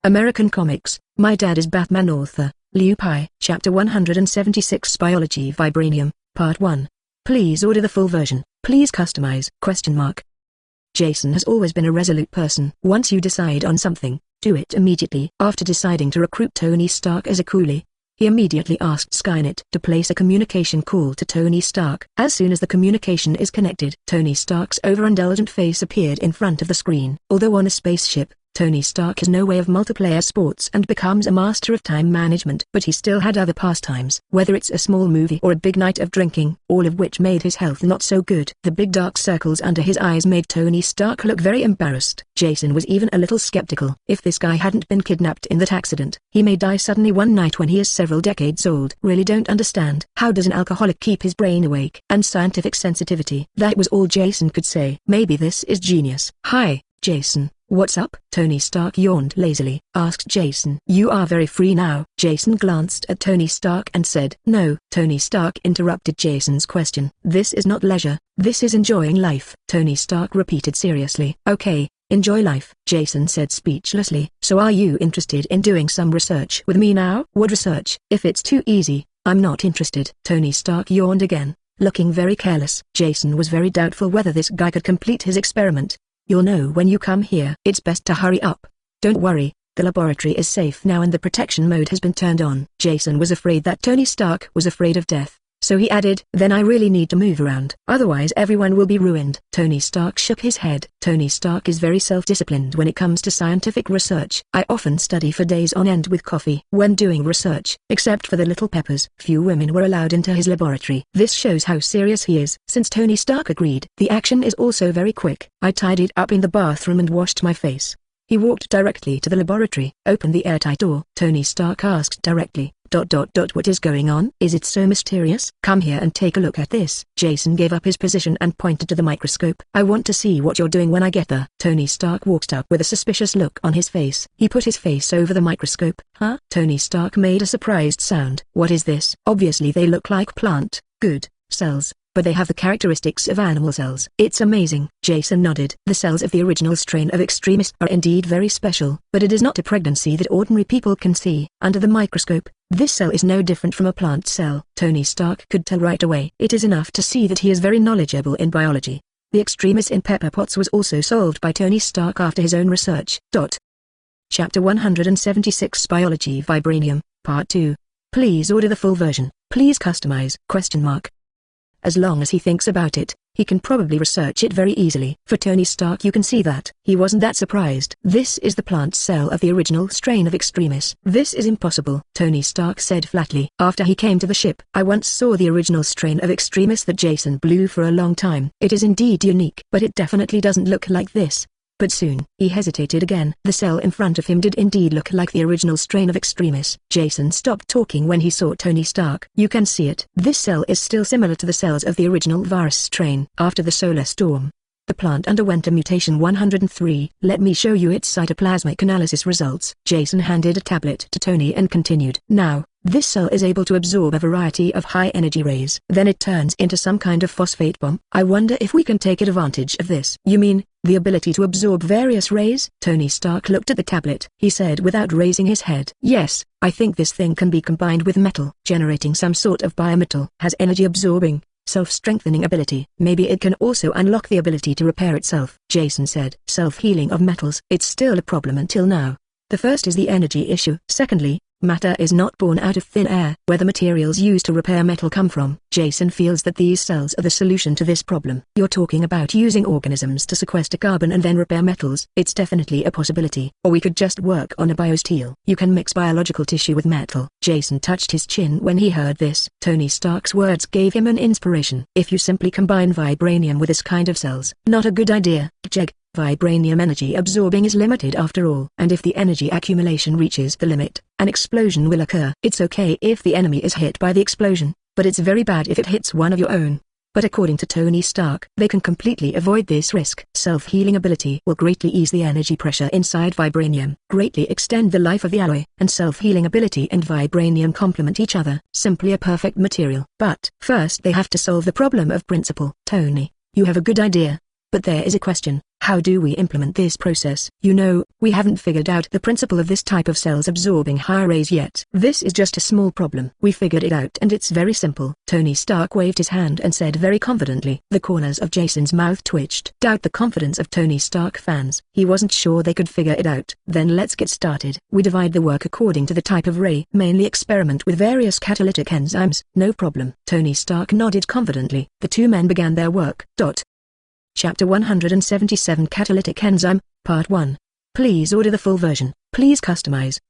American Comics, My Dad is Batman author, Liu Pi. Chapter 176 Biology Vibranium, Part 1. Please order the full version. Please customize? Jason has always been a resolute person. Once you decide on something, do it immediately. After deciding to recruit Tony Stark as a coolie, he immediately asked Skynet to place a communication call to Tony Stark. As soon as the communication is connected, Tony Stark's overindulgent face appeared in front of the screen. Although on a spaceship, Tony Stark has no way of multiplayer sports and becomes a master of time management. But he still had other pastimes, whether it's a small movie or a big night of drinking, all of which made his health not so good. The big dark circles under his eyes made Tony Stark look very embarrassed. Jason was even a little skeptical. If this guy hadn't been kidnapped in that accident, he may die suddenly one night when he is several decades old. Really don't understand. How does an alcoholic keep his brain awake? And scientific sensitivity. That was all Jason could say. Maybe this is genius. Hi, Jason. What's up? Tony Stark yawned lazily, asked Jason. You are very free now. Jason glanced at Tony Stark and said, No. Tony Stark interrupted Jason's question. This is not leisure, this is enjoying life. Tony Stark repeated seriously. Okay, enjoy life, Jason said speechlessly. So are you interested in doing some research with me now? What research? If it's too easy, I'm not interested. Tony Stark yawned again, looking very careless. Jason was very doubtful whether this guy could complete his experiment. You'll know when you come here. It's best to hurry up. Don't worry, the laboratory is safe now and the protection mode has been turned on. Jason was afraid that Tony Stark was afraid of death, so he added, Then I really need to move around. Otherwise everyone will be ruined. Tony Stark shook his head. Tony Stark is very self-disciplined when it comes to scientific research. I often study for days on end with coffee. When doing research, except for the little peppers, few women were allowed into his laboratory. This shows how serious he is. Since Tony Stark agreed, the action is also very quick. I tidied up in the bathroom and washed my face. He walked directly to the laboratory, opened the airtight door. Tony Stark asked directly, What is going on? Is it so mysterious? Come here and take a look at this. Jason gave up his position and pointed to the microscope. I want to see what you're doing when I get there. Tony Stark walked up with a suspicious look on his face. He put his face over the microscope. Huh? Tony Stark made a surprised sound. What is this? Obviously they look like plant, good, cells, but they have the characteristics of animal cells. It's amazing. Jason nodded. The cells of the original strain of Extremis are indeed very special, but it is not a pregnancy that ordinary people can see. Under the microscope, this cell is no different from a plant cell. Tony Stark could tell right away. It is enough to see that he is very knowledgeable in biology. The Extremis in pepper pots was also solved by Tony Stark after his own research. Chapter 176 Biology Vibranium, Part 2. Please order the full version. Please customize? As long as he thinks about it, he can probably research it very easily. For Tony Stark you can see that he wasn't that surprised. This is the plant cell of the original strain of Extremis. This is impossible, Tony Stark said flatly. After he came to the ship, I once saw the original strain of Extremis that Jason blew for a long time. It is indeed unique, but it definitely doesn't look like this. But soon, he hesitated again. The cell in front of him did indeed look like the original strain of Extremis. Jason stopped talking when he saw Tony Stark. You can see it. This cell is still similar to the cells of the original virus strain. After the solar storm, the plant underwent a mutation 103. Let me show you its cytoplasmic analysis results. Jason handed a tablet to Tony and continued. Now, this cell is able to absorb a variety of high-energy rays. Then it turns into some kind of phosphate bomb. I wonder if we can take advantage of this. You mean, the ability to absorb various rays? Tony Stark looked at the tablet. He said without raising his head. Yes, I think this thing can be combined with metal, generating some sort of biometal. Has energy-absorbing, self-strengthening ability. Maybe it can also unlock the ability to repair itself. Jason said. Self-healing of metals. It's still a problem until now. The first is the energy issue. Secondly, matter is not born out of thin air. Where the materials used to repair metal come from. Jason feels that these cells are the solution to this problem. You're talking about using organisms to sequester carbon and then repair metals. It's definitely a possibility. Or we could just work on a biosteel. You can mix biological tissue with metal. Jason touched his chin when he heard this. Tony Stark's words gave him an inspiration. If you simply combine vibranium with this kind of cells. Not a good idea, Jeg. Vibranium energy absorbing is limited after all. And if the energy accumulation reaches the limit, an explosion will occur. It's okay if the enemy is hit by the explosion, but it's very bad if it hits one of your own. But according to Tony Stark, they can completely avoid this risk. Self-healing ability will greatly ease the energy pressure inside vibranium, greatly extend the life of the alloy, and self-healing ability and vibranium complement each other. Simply a perfect material. But first they have to solve the problem of principle. Tony, you have a good idea. But there is a question. How do we implement this process? You know, we haven't figured out the principle of this type of cells absorbing higher rays yet. This is just a small problem. We figured it out and it's very simple. Tony Stark waved his hand and said very confidently. The corners of Jason's mouth twitched. Doubt the confidence of Tony Stark fans. He wasn't sure they could figure it out. Then let's get started. We divide the work according to the type of ray. Mainly experiment with various catalytic enzymes. No problem. Tony Stark nodded confidently. The two men began their work. Chapter 177 Catalytic Enzyme, Part 1. Please order the full version. Please customize?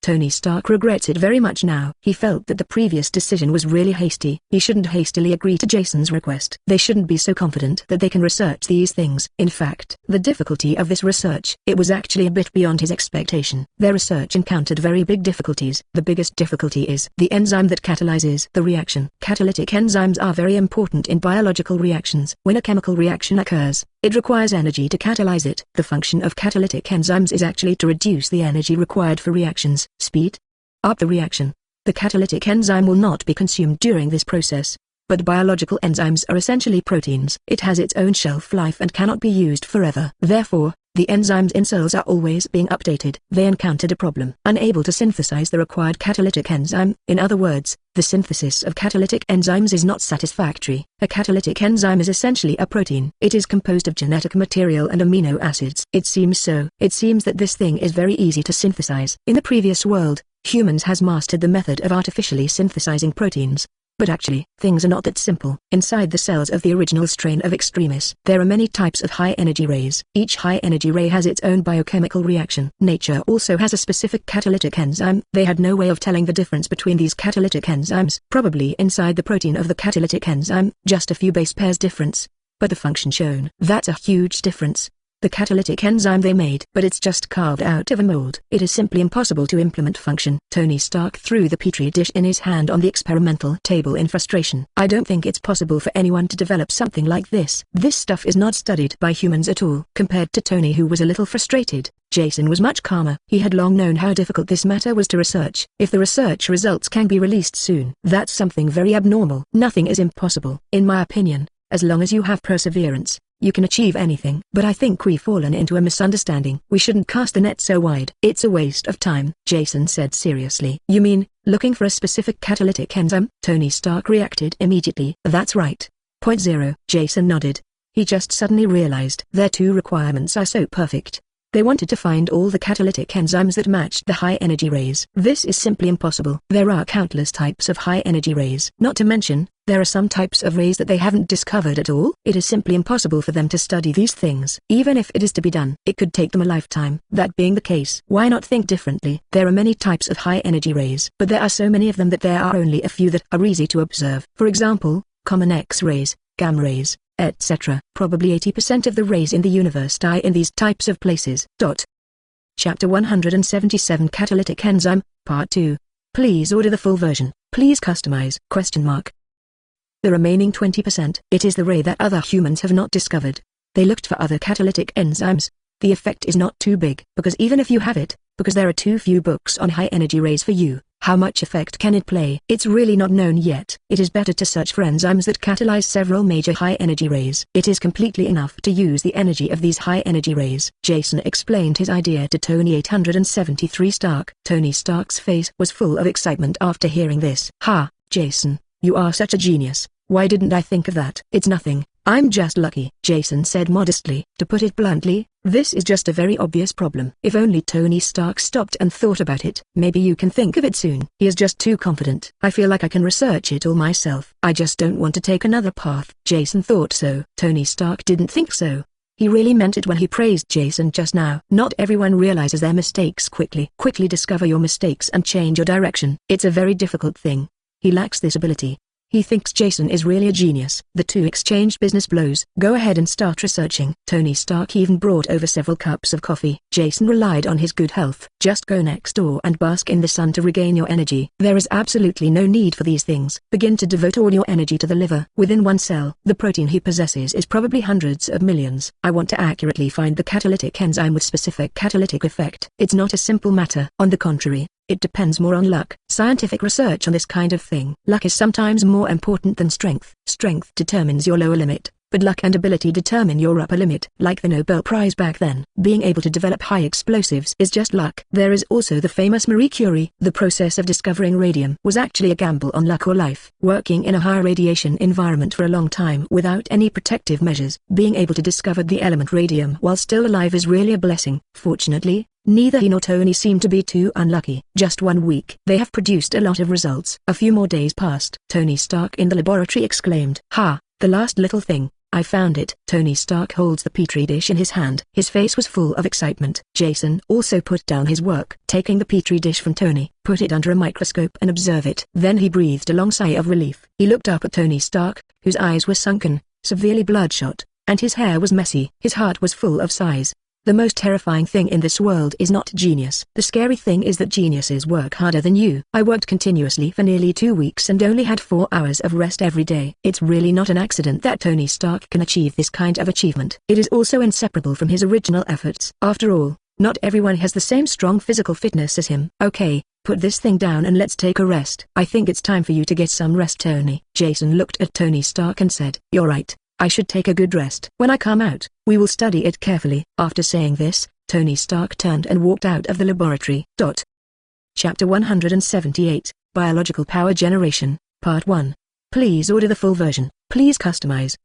Tony Stark regrets it very much now. He felt that the previous decision was really hasty. He shouldn't hastily agree to Jason's request. They shouldn't be so confident that they can research these things. In fact, the difficulty of this research, it was actually a bit beyond his expectation. Their research encountered very big difficulties. The biggest difficulty is the enzyme that catalyzes the reaction. Catalytic enzymes are very important in biological reactions. When a chemical reaction occurs, it requires energy to catalyze it. The function of catalytic enzymes is actually to reduce the energy required for reactions. Speed up the reaction. The catalytic enzyme will not be consumed during this process. But biological enzymes are essentially proteins. It has its own shelf life and cannot be used forever. Therefore, the enzymes in cells are always being updated. They encountered a problem. Unable to synthesize the required catalytic enzyme. In other words, the synthesis of catalytic enzymes is not satisfactory. A catalytic enzyme is essentially a protein. It is composed of genetic material and amino acids. It seems so. It seems that this thing is very easy to synthesize. In the previous world, humans has mastered the method of artificially synthesizing proteins. But actually, things are not that simple. Inside the cells of the original strain of Extremis, there are many types of high-energy rays. Each high-energy ray has its own biochemical reaction. Nature also has a specific catalytic enzyme. They had no way of telling the difference between these catalytic enzymes. Probably inside the protein of the catalytic enzyme, just a few base pairs difference. But the function shown, that's a huge difference. The catalytic enzyme they made, but it's just carved out of a mold. It is simply impossible to implement function. Tony Stark threw the petri dish in his hand on the experimental table in frustration. I don't think it's possible for anyone to develop something like this. This stuff is not studied by humans at all. Compared to Tony, who was a little frustrated, Jason was much calmer. He had long known how difficult this matter was to research. If the research results can be released soon, that's something very abnormal. Nothing is impossible, in my opinion, as long as you have perseverance. You can achieve anything. But I think we've fallen into a misunderstanding. We shouldn't cast the net so wide. It's a waste of time, Jason said seriously. You mean, looking for a specific catalytic enzyme? Tony Stark reacted immediately. That's right. Point zero. Jason nodded. He just suddenly realized their two requirements are so perfect. They wanted to find all the catalytic enzymes that matched the high-energy rays. This is simply impossible. There are countless types of high-energy rays. Not to mention, there are some types of rays that they haven't discovered at all. It is simply impossible for them to study these things. Even if it is to be done, it could take them a lifetime. That being the case, why not think differently? There are many types of high-energy rays, but there are so many of them that there are only a few that are easy to observe. For example, common X-rays, gamma rays, etc. Probably 80% of the rays in the universe die in these types of places. Chapter 177 Catalytic Enzyme, Part 2. Please order the full version. Please customize? The remaining 20%, it is the ray that other humans have not discovered. They looked for other catalytic enzymes. The effect is not too big, because even if you have it, because there are too few books on high-energy rays for you, how much effect can it play? It's really not known yet. It is better to search for enzymes that catalyze several major high-energy rays. It is completely enough to use the energy of these high-energy rays. Jason explained his idea to Tony 873 Stark. Tony Stark's face was full of excitement after hearing this. Ha, Jason, you are such a genius. Why didn't I think of that? It's nothing. I'm just lucky, Jason said modestly. To put it bluntly, this is just a very obvious problem. If only Tony Stark stopped and thought about it. Maybe you can think of it soon. He is just too confident. I feel like I can research it all myself. I just don't want to take another path. Jason thought so. Tony Stark didn't think so. He really meant it when he praised Jason just now. Not everyone realizes their mistakes quickly. Quickly discover your mistakes and change your direction. It's a very difficult thing. He lacks this ability. He thinks Jason is really a genius. The two exchanged business blows. Go ahead and start researching. Tony Stark even brought over several cups of coffee. Jason relied on his good health. Just go next door and bask in the sun to regain your energy. There is absolutely no need for these things. Begin to devote all your energy to the liver. Within one cell, the protein he possesses is probably hundreds of millions. I want to accurately find the catalytic enzyme with specific catalytic effect. It's not a simple matter. On the contrary, it depends more on luck. Scientific research on this kind of thing. Luck is sometimes more important than strength. Strength determines your lower limit. but luck and ability determine your upper limit. Like the Nobel Prize back then, being able to develop high explosives is just luck. There is also the famous Marie Curie. The process of discovering radium was actually a gamble on luck or life. Working in a high radiation environment for a long time without any protective measures, being able to discover the element radium while still alive is really a blessing. Fortunately, neither he nor Tony seemed to be too unlucky. Just 1 week, they have produced a lot of results. A few more days passed. Tony Stark in the laboratory exclaimed, "Ha, the last little thing. I found it." Tony Stark holds the petri dish in his hand. His face was full of excitement. Jason also put down his work. Taking the petri dish from Tony, put it under a microscope and observe it. Then he breathed a long sigh of relief. He looked up at Tony Stark, whose eyes were sunken, severely bloodshot, and his hair was messy. His heart was full of sighs. The most terrifying thing in this world is not genius. The scary thing is that geniuses work harder than you. I worked continuously for nearly 2 weeks and only had 4 hours of rest every day. It's really not an accident that Tony Stark can achieve this kind of achievement. It is also inseparable from his original efforts. After all, not everyone has the same strong physical fitness as him. Okay, put this thing down and let's take a rest. I think it's time for you to get some rest, Tony. Jason looked at Tony Stark and said, "You're right. I should take a good rest. When I come out, we will study it carefully." After saying this, Tony Stark turned and walked out of the laboratory. Chapter 178, Biological Power Generation, Part 1. Please order the full version. Please customize?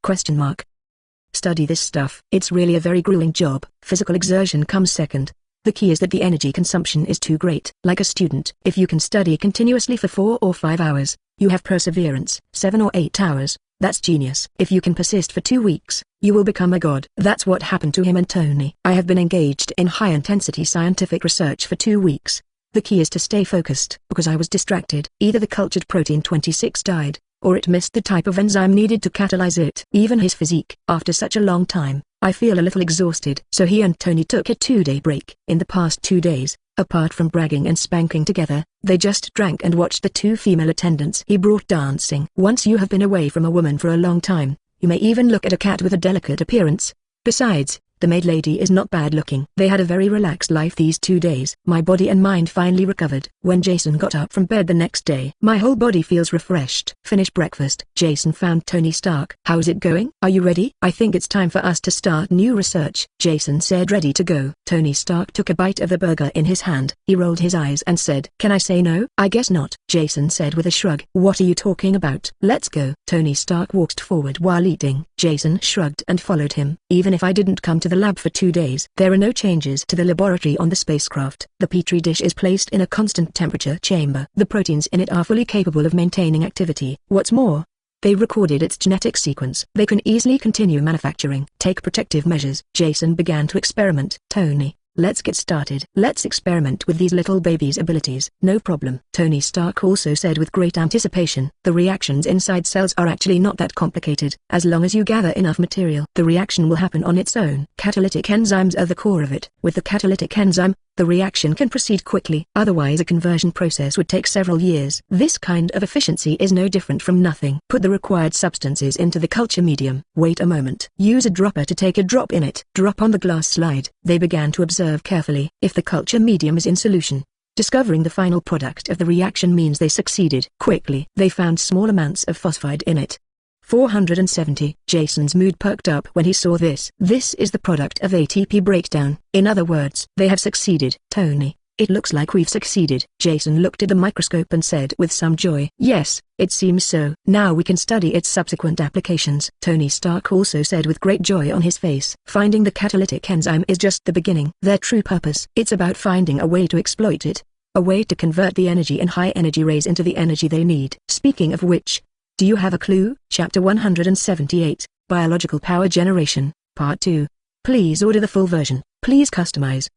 Study this stuff. It's really a very grueling job. Physical exertion comes second. The key is that the energy consumption is too great. Like a student, if you can study continuously for 4 or 5 hours, you have perseverance. 7 or 8 hours. That's genius. If you can persist for 2 weeks, you will become a god. That's what happened to him and Tony. I have been engaged in high-intensity scientific research for 2 weeks. The key is to stay focused. Because I was distracted, either the cultured protein 26 died, or it missed the type of enzyme needed to catalyze it. Even his physique. After such a long time, I feel a little exhausted. So he and Tony took a 2-day break. In the past 2 days, apart from bragging and spanking together, they just drank and watched the 2 female attendants he brought dancing. Once you have been away from a woman for a long time, you may even look at a cat with a delicate appearance. Besides, the maid lady is not bad looking. They had a very relaxed life these 2 days. My body and mind finally recovered. When Jason got up from bed the next day, my whole body feels refreshed. Finish breakfast. Jason found Tony Stark. "How's it going? Are you ready? I think it's time for us to start new research." Jason said, ready to go. Tony Stark took a bite of the burger in his hand. He rolled his eyes and said, "Can I say no?" "I guess not," Jason said with a shrug. "What are you talking about?" "Let's go." Tony Stark walked forward while eating. Jason shrugged and followed him. Even if I didn't come to the lab for 2 days, there are no changes to the laboratory on the spacecraft. The petri dish is placed in a constant temperature chamber. The proteins in it are fully capable of maintaining activity. What's more, they recorded its genetic sequence. They can easily continue manufacturing. Take protective measures. Jason began to experiment. "Tony, let's get started. Let's experiment with these little babies' abilities." "No problem," Tony Stark also said with great anticipation. "The reactions inside cells are actually not that complicated. As long as you gather enough material, the reaction will happen on its own. Catalytic enzymes are the core of it. With the catalytic enzyme, the reaction can proceed quickly. Otherwise a conversion process would take several years. This kind of efficiency is no different from nothing. Put the required substances into the culture medium. Wait a moment. Use a dropper to take a drop in it. Drop on the glass slide." They began to observe carefully. If the culture medium is in solution, discovering the final product of the reaction means they succeeded. Quickly, they found small amounts of phosphide in it. 470. Jason's mood perked up when he saw this. This is the product of ATP breakdown. In other words, they have succeeded. "Tony, it looks like we've succeeded." Jason looked at the microscope and said with some joy, "Yes, it seems so. Now we can study its subsequent applications." Tony Stark also said with great joy on his face. Finding the catalytic enzyme is just the beginning. Their true purpose. It's about finding a way to exploit it. A way to convert the energy in high energy rays into the energy they need. Speaking of which, do you have a clue? Chapter 178, Biological Power Generation, Part 2. Please order the full version. Please customize?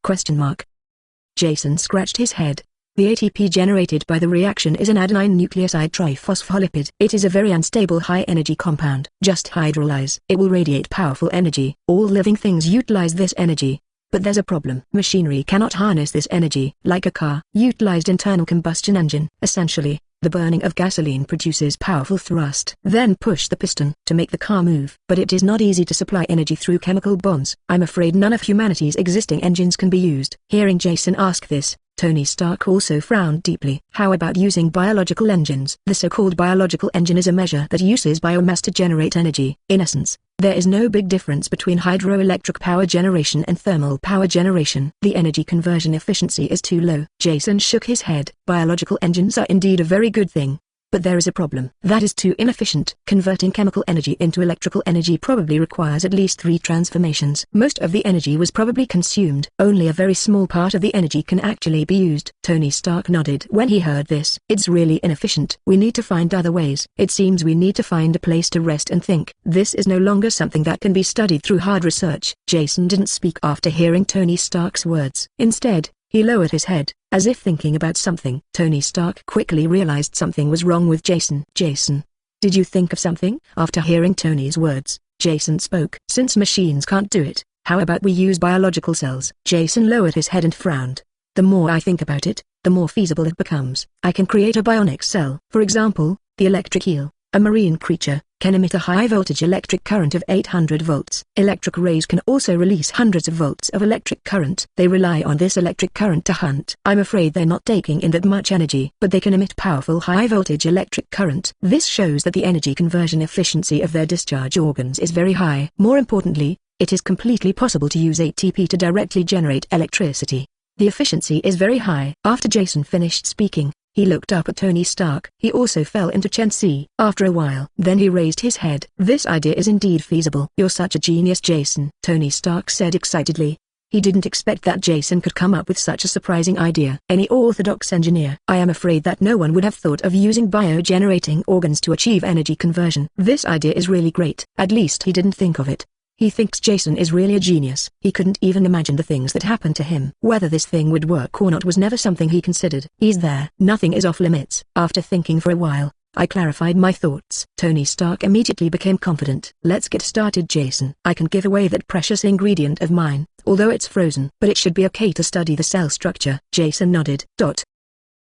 Jason scratched his head. The ATP generated by the reaction is an adenine nucleoside triphospholipid. It is a very unstable high-energy compound. Just hydrolyze. It will radiate powerful energy. All living things utilize this energy. But there's a problem. Machinery cannot harness this energy. Like a car, utilized internal combustion engine. Essentially, the burning of gasoline produces powerful thrust. Then push the piston to make the car move. But it is not easy to supply energy through chemical bonds. I'm afraid none of humanity's existing engines can be used. Hearing Jason ask this, Tony Stark also frowned deeply. How about using biological engines? The so-called biological engine is a measure that uses biomass to generate energy. In essence, there is no big difference between hydroelectric power generation and thermal power generation. The energy conversion efficiency is too low. Jason shook his head. Biological engines are indeed a very good thing. But there is a problem. That is too inefficient. Converting chemical energy into electrical energy probably requires at least 3 transformations. Most of the energy was probably consumed. Only a very small part of the energy can actually be used. Tony Stark nodded when he heard this. It's really inefficient. We need to find other ways. It seems we need to find a place to rest and think. This is no longer something that can be studied through hard research. Jason didn't speak after hearing Tony Stark's words. Instead, he lowered his head, as if thinking about something. Tony Stark quickly realized something was wrong with Jason. Jason, did you think of something? After hearing Tony's words, Jason spoke. Since machines can't do it, how about we use biological cells? Jason lowered his head and frowned. The more I think about it, the more feasible it becomes. I can create a bionic cell. For example, the electric eel, a marine creature, can emit a high-voltage electric current of 800 volts. Electric rays can also release hundreds of volts of electric current. They rely on this electric current to hunt. I'm afraid they're not taking in that much energy, but they can emit powerful high-voltage electric current. This shows that the energy conversion efficiency of their discharge organs is very high. More importantly, it is completely possible to use ATP to directly generate electricity. The efficiency is very high. After Jason finished speaking, he looked up at Tony Stark. He also fell into Chen-Si. After a while, then he raised his head. This idea is indeed feasible. You're such a genius, Jason, Tony Stark said excitedly. He didn't expect that Jason could come up with such a surprising idea. Any orthodox engineer, I am afraid that no one would have thought of using biogenerating organs to achieve energy conversion. This idea is really great. At least he didn't think of it. He thinks Jason is really a genius. He couldn't even imagine the things that happened to him. Whether this thing would work or not was never something he considered. He's there. Nothing is off limits. After thinking for a while, I clarified my thoughts. Tony Stark immediately became confident. Let's get started, Jason. I can give away that precious ingredient of mine, although it's frozen. But it should be okay to study the cell structure. Jason nodded.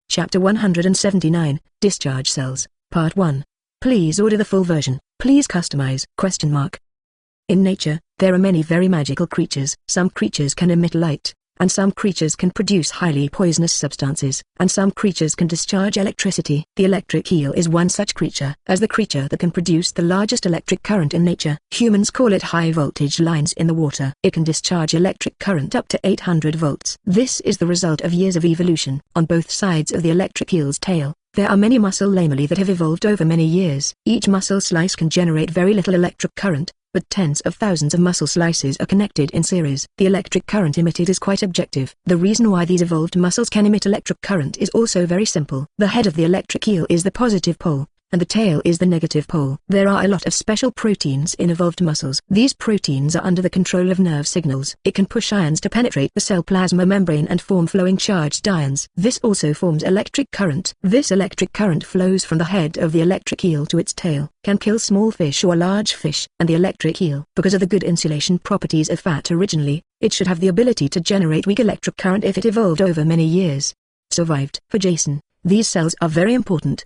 Chapter 179, Discharge Cells, Part 1. Please order the full version. Please customize? In nature, there are many very magical creatures. Some creatures can emit light, and some creatures can produce highly poisonous substances, and some creatures can discharge electricity. The electric eel is one such creature. As the creature that can produce the largest electric current in nature, humans call it high-voltage lines in the water. It can discharge electric current up to 800 volts. This is the result of years of evolution. On both sides of the electric eel's tail, there are many muscle lamella that have evolved over many years. Each muscle slice can generate very little electric current, but tens of thousands of muscle slices are connected in series. The electric current emitted is quite objective. The reason why these evolved muscles can emit electric current is also very simple. The head of the electric eel is the positive pole, and the tail is the negative pole. There are a lot of special proteins in evolved muscles. These proteins are under the control of nerve signals. It can push ions to penetrate the cell plasma membrane and form flowing charged ions. This also forms electric current. This electric current flows from the head of the electric eel to its tail, can kill small fish or large fish. And the electric eel, because of the good insulation properties of fat originally, it should have the ability to generate weak electric current if it evolved over many years. Survived. For Jason, these cells are very important,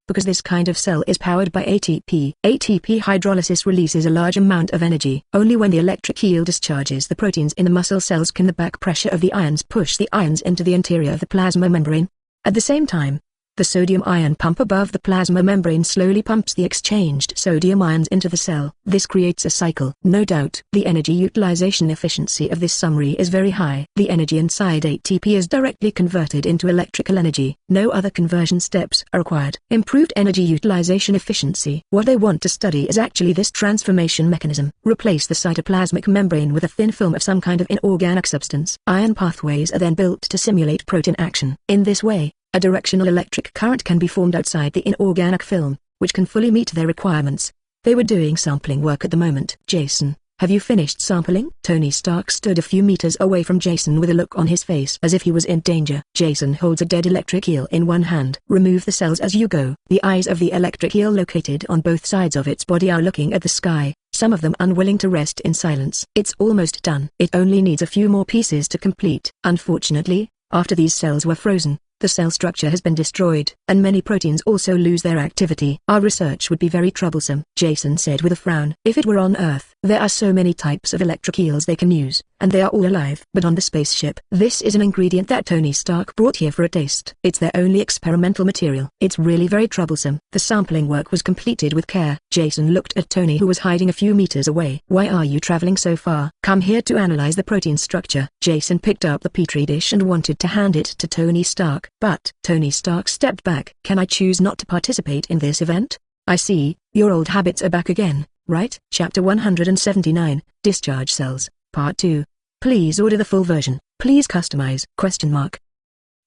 because this kind of cell is powered by ATP. ATP hydrolysis releases a large amount of energy. Only when the electric eel discharges the proteins in the muscle cells can the back pressure of the ions push the ions into the interior of the plasma membrane. At the same time, the sodium ion pump above the plasma membrane slowly pumps the exchanged sodium ions into the cell. This creates a cycle. No doubt, the energy utilization efficiency of this summary is very high. The energy inside ATP is directly converted into electrical energy. No other conversion steps are required. Improved energy utilization efficiency. What they want to study is actually this transformation mechanism. Replace the cytoplasmic membrane with a thin film of some kind of inorganic substance. Ion pathways are then built to simulate protein action. In this way, a directional electric current can be formed outside the inorganic film, which can fully meet their requirements. They were doing sampling work at the moment. Jason, have you finished sampling? Tony Stark stood a few meters away from Jason with a look on his face as if he was in danger. Jason holds a dead electric eel in one hand. Remove the cells as you go. The eyes of the electric eel located on both sides of its body are looking at the sky, some of them unwilling to rest in silence. It's almost done. It only needs a few more pieces to complete. Unfortunately, after these cells were frozen, the cell structure has been destroyed, and many proteins also lose their activity. Our research would be very troublesome, Jason said with a frown. If it were on Earth, there are so many types of electric eels they can use, and they are all alive. But on the spaceship, this is an ingredient that Tony Stark brought here for a taste. It's their only experimental material. It's really very troublesome. The sampling work was completed with care. Jason looked at Tony, who was hiding a few meters away. Why are you traveling so far? Come here to analyze the protein structure. Jason picked up the petri dish and wanted to hand it to Tony Stark, but Tony Stark stepped back. Can I choose not to participate in this event? I see, your old habits are back again, right? Chapter 179, Discharge Cells, Part 2. Please order the full version. Please customize?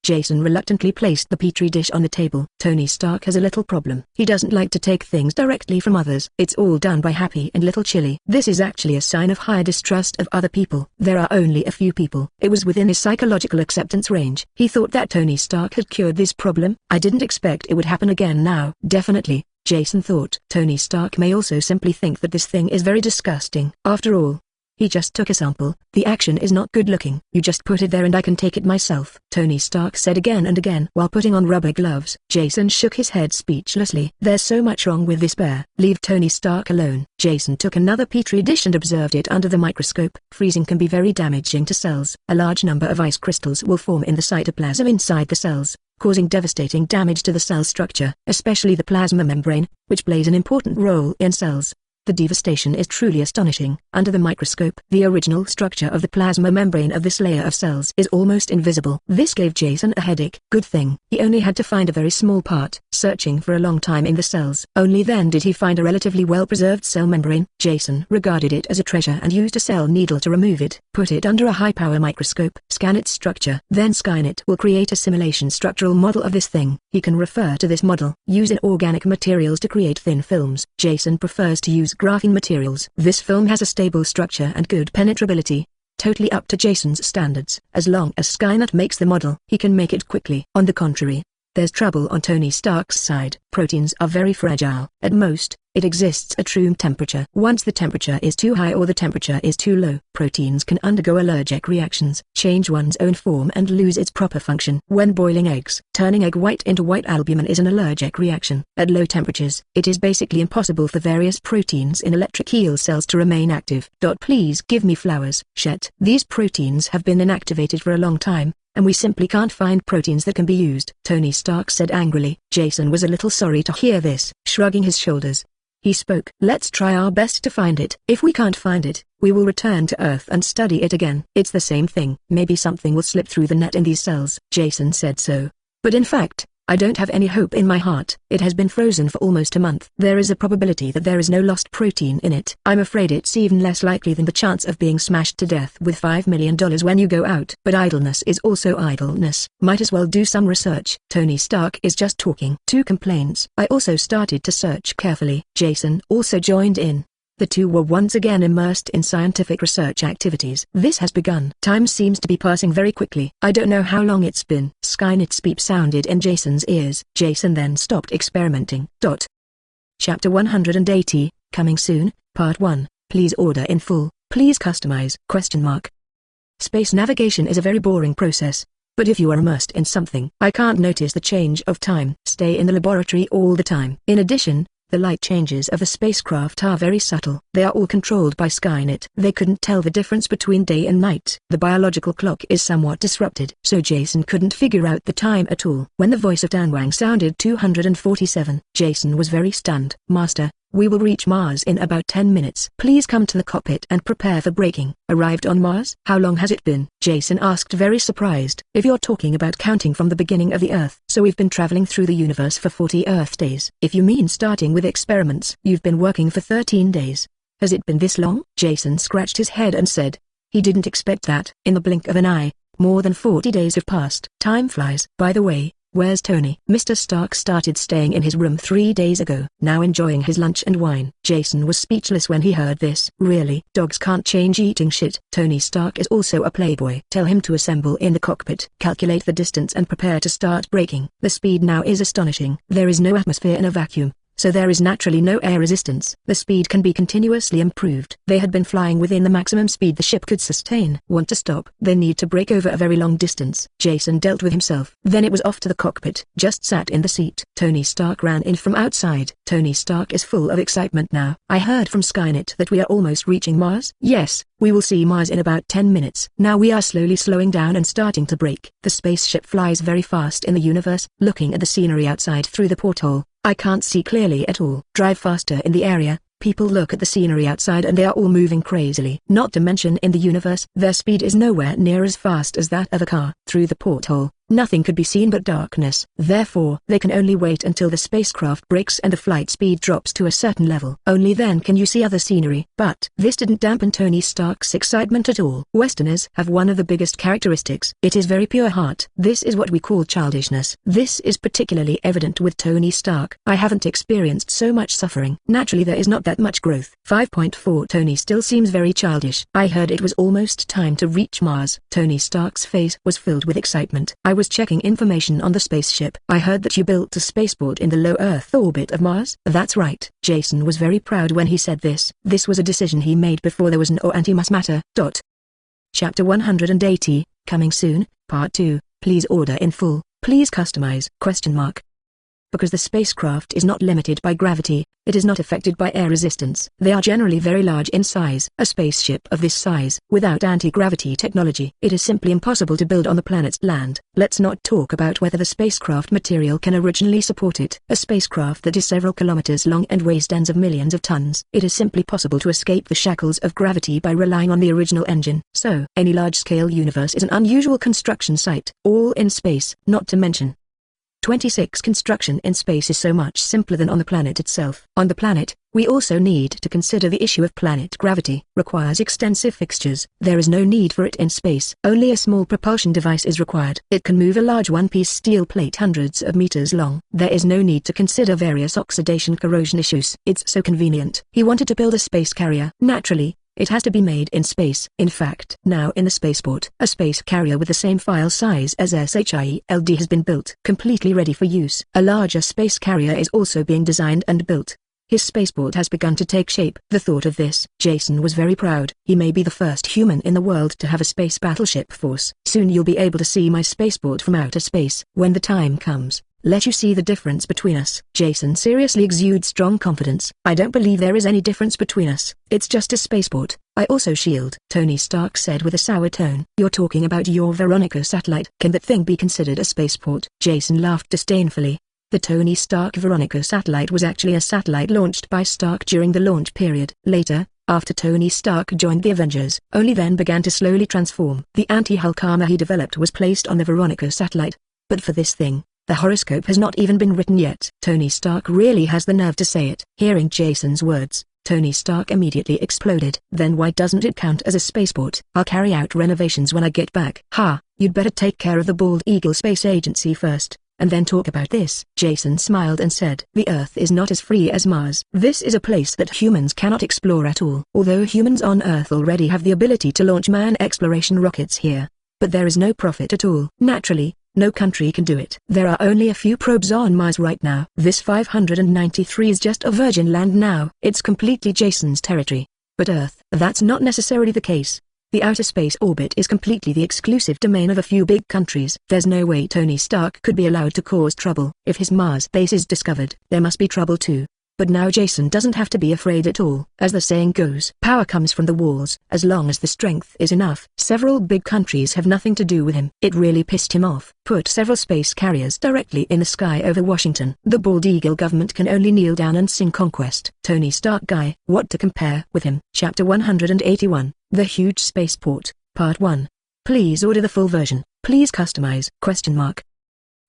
Jason reluctantly placed the petri dish on the table. Tony Stark has a little problem. He doesn't like to take things directly from others. It's all done by Happy and Little Chili. This is actually a sign of higher distrust of other people. There are only a few people. It was within his psychological acceptance range. He thought that Tony Stark had cured this problem. I didn't expect it would happen again now. Definitely, Jason thought. Tony Stark may also simply think that this thing is very disgusting. After all, he just took a sample. The action is not good looking. You just put it there and I can take it myself, Tony Stark said again and again while putting on rubber gloves. Jason shook his head speechlessly. There's so much wrong with this bear. Leave Tony Stark alone. Jason took another petri dish and observed it under the microscope. Freezing can be very damaging to cells. A large number of ice crystals will form in the cytoplasm inside the cells, causing devastating damage to the cell structure, especially the plasma membrane, which plays an important role in cells. The devastation is truly astonishing. Under the microscope, the original structure of the plasma membrane of this layer of cells is almost invisible. This gave Jason a headache. Good thing, he only had to find a very small part. Searching for a long time in the cells, only then did he find a relatively well-preserved cell membrane. Jason regarded it as a treasure and used a cell needle to remove it. Put it under a high-power microscope. Scan its structure. Then Skynet will create a simulation structural model of this thing. He can refer to this model. Use inorganic materials to create thin films. Jason prefers to use graphene materials. This film has a stable structure and good penetrability, totally up to Jason's standards. As long as Skynet makes the model, he can make it quickly. On the contrary, there's trouble on Tony Stark's side. Proteins are very fragile. At most, it exists at room temperature. Once the temperature is too high or the temperature is too low, proteins can undergo allergic reactions, change one's own form and lose its proper function. When boiling eggs, turning egg white into white albumin is an allergic reaction. At low temperatures, it is basically impossible for various proteins in electric eel cells to remain active. Please give me flowers. Shit. These proteins have been inactivated for a long time, and we simply can't find proteins that can be used, Tony Stark said angrily. Jason was a little sorry to hear this. Shrugging his shoulders, he spoke. Let's try our best to find it. If we can't find it, we will return to Earth and study it again. It's the same thing. Maybe something will slip through the net in these cells. Jason said so. But in fact, I don't have any hope in my heart. It has been frozen for almost a month. There is a probability that there is no lost protein in it. I'm afraid it's even less likely than the chance of being smashed to death with $5 million when you go out. But idleness is also idleness. Might as well do some research. Tony Stark is just talking. 2 complaints. I also started to search carefully. Jason also joined in. The two were once again immersed in scientific research activities. This has begun. Time seems to be passing very quickly. I don't know how long it's been. Skynet's beep sounded in Jason's ears. Jason then stopped experimenting. Chapter 180, Coming Soon, Part 1. Please order in full. Please customize? Space navigation is a very boring process. But if you are immersed in something, I can't notice the change of time. Stay in the laboratory all the time. In addition, the light changes of the spacecraft are very subtle. They are all controlled by Skynet. They couldn't tell the difference between day and night. The biological clock is somewhat disrupted, so Jason couldn't figure out the time at all. When the voice of Dan Wang sounded 247, Jason was very stunned. Master, we will reach Mars in about 10 minutes. Please come to the cockpit and prepare for braking. Arrived on Mars? How long has it been? Jason asked, very surprised. If you're talking about counting from the beginning of the Earth. So we've been traveling through the universe for 40 Earth days. If you mean starting with experiments, you've been working for 13 days. Has it been this long? Jason scratched his head and said. He didn't expect that. In the blink of an eye, more than 40 days have passed. Time flies. By the way, where's Tony? Mr. Stark started staying in his room 3 days ago, now enjoying his lunch and wine. Jason was speechless when he heard this. Really? Dogs can't change eating shit. Tony Stark is also a playboy. Tell him to assemble in the cockpit. Calculate the distance and prepare to start braking. The speed now is astonishing. There is no atmosphere in a vacuum. so there is naturally no air resistance. The speed can be continuously improved. They had been flying within the maximum speed the ship could sustain. Want to stop? They need to brake over a very long distance. Jason dealt with himself. Then it was off to the cockpit. Just sat in the seat. Tony Stark ran in from outside. Tony Stark is full of excitement now. I heard from Skynet that we are almost reaching Mars. Yes, we will see Mars in about 10 minutes. Now we are slowly slowing down and starting to brake. The spaceship flies very fast in the universe. Looking at the scenery outside through the porthole, I can't see clearly at all. Drive faster in the area. People look at the scenery outside and they are all moving crazily. Not to mention in the universe, their speed is nowhere near as fast as that of a car. Through the porthole, nothing could be seen but darkness. Therefore, they can only wait until the spacecraft brakes and the flight speed drops to a certain level. Only then can you see other scenery. But this didn't dampen Tony Stark's excitement at all. Westerners have one of the biggest characteristics. It is very pure heart. This is what we call childishness. This is particularly evident with Tony Stark. I haven't experienced so much suffering. Naturally there is not that much growth. 5.4 Tony still seems very childish. I heard it was almost time to reach Mars. Tony Stark's face was filled with excitement. I was checking information on the spaceship. I heard that you built a spaceport in the low Earth orbit of Mars. That's right. Jason was very proud when he said this. This was a decision he made before there was an or antimass matter. Chapter 180, coming soon, Part 2, please order in full, please customize, ? Because the spacecraft is not limited by gravity, it is not affected by air resistance. They are generally very large in size. A spaceship of this size, without anti-gravity technology, it is simply impossible to build on the planet's land. Let's not talk about whether the spacecraft material can originally support it. A spacecraft that is several kilometers long and weighs tens of millions of tons. It is simply possible to escape the shackles of gravity by relying on the original engine. So, any large-scale universe is an unusual construction site, all in space, not to mention 26. Construction in space is so much simpler than on the planet itself. On the planet, we also need to consider the issue of planet gravity. Requires extensive fixtures. There is no need for it in space. Only a small propulsion device is required. It can move a large one-piece steel plate hundreds of meters long. There is no need to consider various oxidation corrosion issues. It's so convenient. He wanted to build a space carrier. Naturally, it has to be made in space. In fact, now in the spaceport, a space carrier with the same file size as SHIELD has been built, completely ready for use. A larger space carrier is also being designed and built. His spaceport has begun to take shape. The thought of this, Jason was very proud. He may be the first human in the world to have a space battleship force. Soon you'll be able to see my spaceport from outer space. When the time comes, let you see the difference between us. Jason seriously exudes strong confidence. I don't believe there is any difference between us. It's just a spaceport. I also shield. Tony Stark said with a sour tone. You're talking about your Veronica satellite. Can that thing be considered a spaceport? Jason laughed disdainfully. The Tony Stark Veronica satellite was actually a satellite launched by Stark during the launch period. Later, after Tony Stark joined the Avengers, only then began to slowly transform. The anti-Hulk armor he developed was placed on the Veronica satellite. But for this thing, the horoscope has not even been written yet. Tony Stark really has the nerve to say it. Hearing Jason's words, Tony Stark immediately exploded. Then why doesn't it count as a spaceport? I'll carry out renovations when I get back. Ha, you'd better take care of the Bald Eagle Space Agency first, and then talk about this. Jason smiled and said, the Earth is not as free as Mars. This is a place that humans cannot explore at all. Although humans on Earth already have the ability to launch manned exploration rockets here, but there is no profit at all. Naturally, no country can do it. There are only a few probes on Mars right now. This 593 is just a virgin land now. It's completely Jason's territory. But Earth, that's not necessarily the case. The outer space orbit is completely the exclusive domain of a few big countries. There's no way Tony Stark could be allowed to cause trouble. If his Mars base is discovered, there must be trouble too. But now Jason doesn't have to be afraid at all. As the saying goes, power comes from the walls. As long as the strength is enough, several big countries have nothing to do with him. It really pissed him off. Put several space carriers directly in the sky over Washington. The Bald Eagle government can only kneel down and sing conquest. Tony Stark guy, what to compare with him? Chapter 181, The Huge Spaceport, Part 1. Please order the full version. Please customize?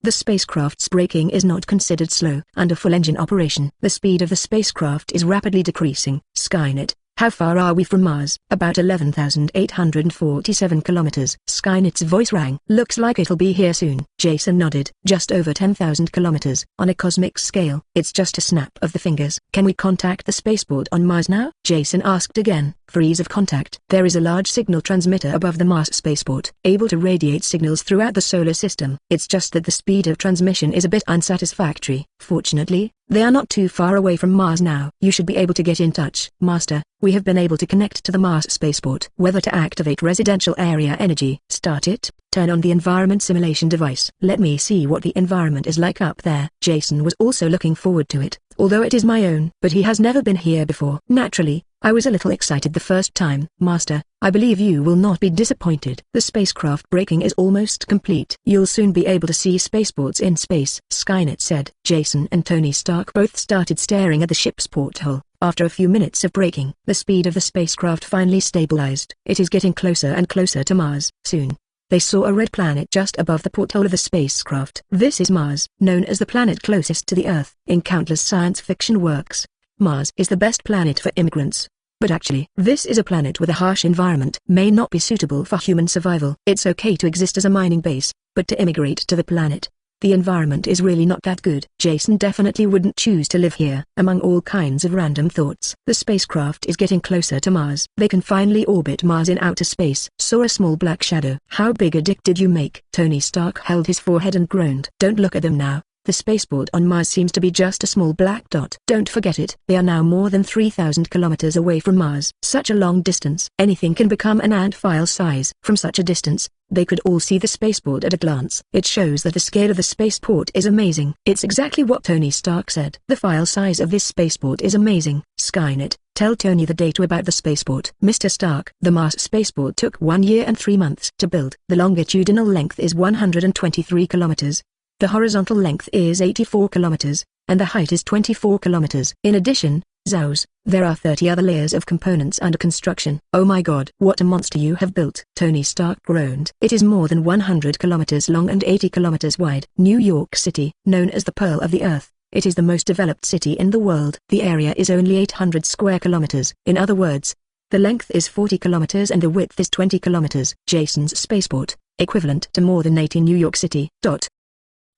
The spacecraft's braking is not considered slow. Under full engine operation, the speed of the spacecraft is rapidly decreasing. Skynet, how far are we from Mars? About 11,847 kilometers. Skynet's voice rang. Looks like it'll be here soon. Jason nodded. Just over 10,000 kilometers. On a cosmic scale, it's just a snap of the fingers. Can we contact the spaceport on Mars now? Jason asked again. For ease of contact, there is a large signal transmitter above the Mars spaceport, able to radiate signals throughout the solar system. It's just that the speed of transmission is a bit unsatisfactory. Fortunately, They are not too far away from Mars now. You should be able to get in touch. Master, we have been able to connect to the Mars spaceport. Whether to activate residential area energy. Start it. Turn on the environment simulation device. Let me see what the environment is like up there. Jason was also looking forward to it, although it is my own. But he has never been here before. Naturally, I was a little excited the first time. Master, I believe you will not be disappointed. The spacecraft braking is almost complete. You'll soon be able to see spaceports in space, Skynet said. Jason and Tony Stark both started staring at the ship's porthole. After a few minutes of braking, the speed of the spacecraft finally stabilized. It is getting closer and closer to Mars. Soon, they saw a red planet just above the porthole of the spacecraft. This is Mars, known as the planet closest to the Earth. In countless science fiction works, Mars is the best planet for immigrants. But actually, this is a planet with a harsh environment. May not be suitable for human survival. It's okay to exist as a mining base, but to immigrate to the planet, the environment is really not that good. Jason definitely wouldn't choose to live here. Among all kinds of random thoughts, the spacecraft is getting closer to Mars. They can finally orbit Mars in outer space. Saw a small black shadow. How big a dick did you make? Tony Stark held his forehead and groaned. Don't look at them now. The spaceport on Mars seems to be just a small black dot. Don't forget it. They are now more than 3,000 kilometers away from Mars. Such a long distance. Anything can become an ant file size. From such a distance, they could all see the spaceport at a glance. It shows that the scale of the spaceport is amazing. It's exactly what Tony Stark said. The file size of this spaceport is amazing. Skynet, tell Tony the data about the spaceport. Mr. Stark, the Mars spaceport took 1 year and 3 months to build. The longitudinal length is 123 kilometers. The horizontal length is 84 kilometers, and the height is 24 kilometers. In addition, Zows, there are 30 other layers of components under construction. Oh my god, what a monster you have built. Tony Stark groaned. It is more than 100 kilometers long and 80 kilometers wide. New York City, known as the Pearl of the Earth, it is the most developed city in the world. The area is only 800 square kilometers. In other words, the length is 40 kilometers and the width is 20 kilometers. Jason's spaceport, equivalent to more than 80 New York City.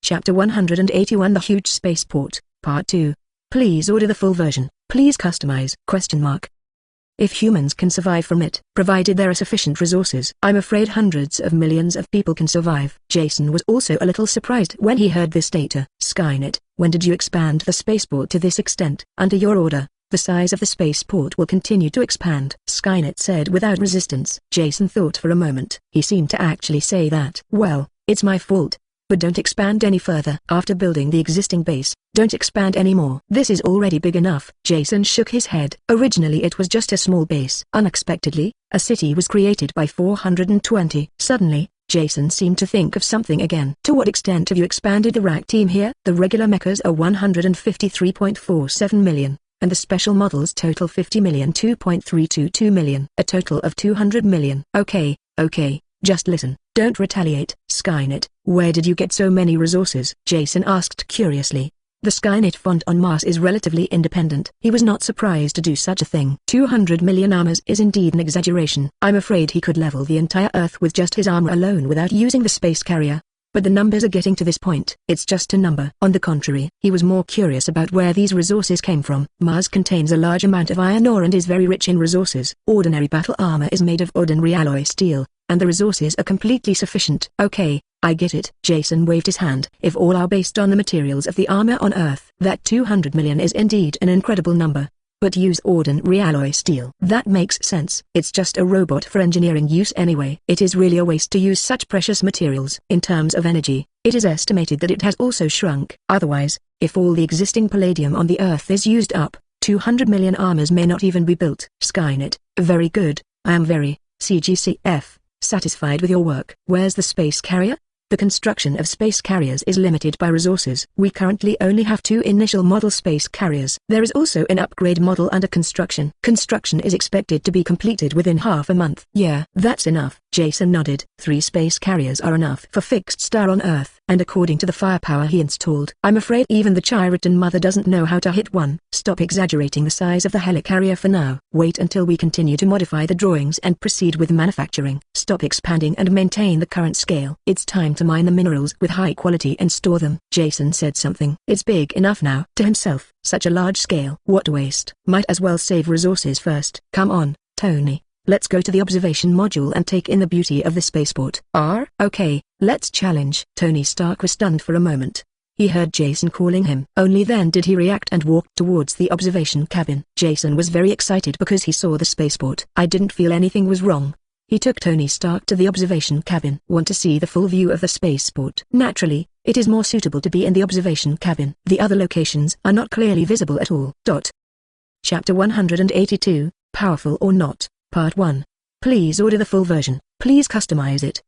Chapter 181 The Huge Spaceport, Part 2. Please order the full version. Please customize? If humans can survive from it, provided there are sufficient resources, I'm afraid hundreds of millions of people can survive. Jason was also a little surprised when he heard this data. Skynet, when did you expand the spaceport to this extent? Under your order, the size of the spaceport will continue to expand, Skynet said without resistance. Jason thought for a moment. He seemed to actually say that. Well, it's my fault. But don't expand any further. After building the existing base, don't expand any more. This is already big enough. Jason shook his head. Originally it was just a small base. Unexpectedly, a city was created by 420. Suddenly, Jason seemed to think of something again. To what extent have you expanded the rack team here? The regular mechas are 153.47 million, and the special models total 50,002.322 million. A total of 200 million. Okay. Just listen, don't retaliate. Skynet, where did you get so many resources? Jason asked curiously. The Skynet font on Mars is relatively independent. He was not surprised to do such a thing. 200 million armors is indeed an exaggeration. I'm afraid he could level the entire Earth with just his armor alone without using the space carrier. But the numbers are getting to this point. It's just a number. On the contrary, he was more curious about where these resources came from. Mars contains a large amount of iron ore and is very rich in resources. Ordinary battle armor is made of ordinary alloy steel, and the resources are completely sufficient. Okay, I get it. Jason waved his hand. If all are based on the materials of the armor on Earth, that 200 million is indeed an incredible number. But use ordinary alloy steel. That makes sense. It's just a robot for engineering use anyway. It is really a waste to use such precious materials. In terms of energy, it is estimated that it has also shrunk. Otherwise, if all the existing palladium on the Earth is used up, 200 million armors may not even be built. Skynet, very good. I am very, CGCF, satisfied with your work. Where's the space carrier? The construction of space carriers is limited by resources. We currently only have 2 initial model space carriers. There is also an upgrade model under construction. Construction is expected to be completed within half a month. Yeah, that's enough. Jason nodded. 3 space carriers are enough for fixed star on Earth, and according to the firepower he installed, I'm afraid even the Chiritan mother doesn't know how to hit one. Stop exaggerating the size of the helicarrier for now. Wait until we continue to modify the drawings and proceed with manufacturing. Stop expanding and maintain the current scale. It's time to mine the minerals with high quality and store them. Jason said something. It's big enough now. To himself, such a large scale. What waste. Might as well save resources first. Come on, Tony. Let's go to the observation module and take in the beauty of the spaceport. Okay, let's challenge. Tony Stark was stunned for a moment. He heard Jason calling him. Only then did he react and walked towards the observation cabin. Jason was very excited because he saw the spaceport. I didn't feel anything was wrong. He took Tony Stark to the observation cabin. Want to see the full view of the spaceport? Naturally, it is more suitable to be in the observation cabin. The other locations are not clearly visible at all. Chapter 182, Powerful or Not, Part 1. Please order the full version. Please customize it?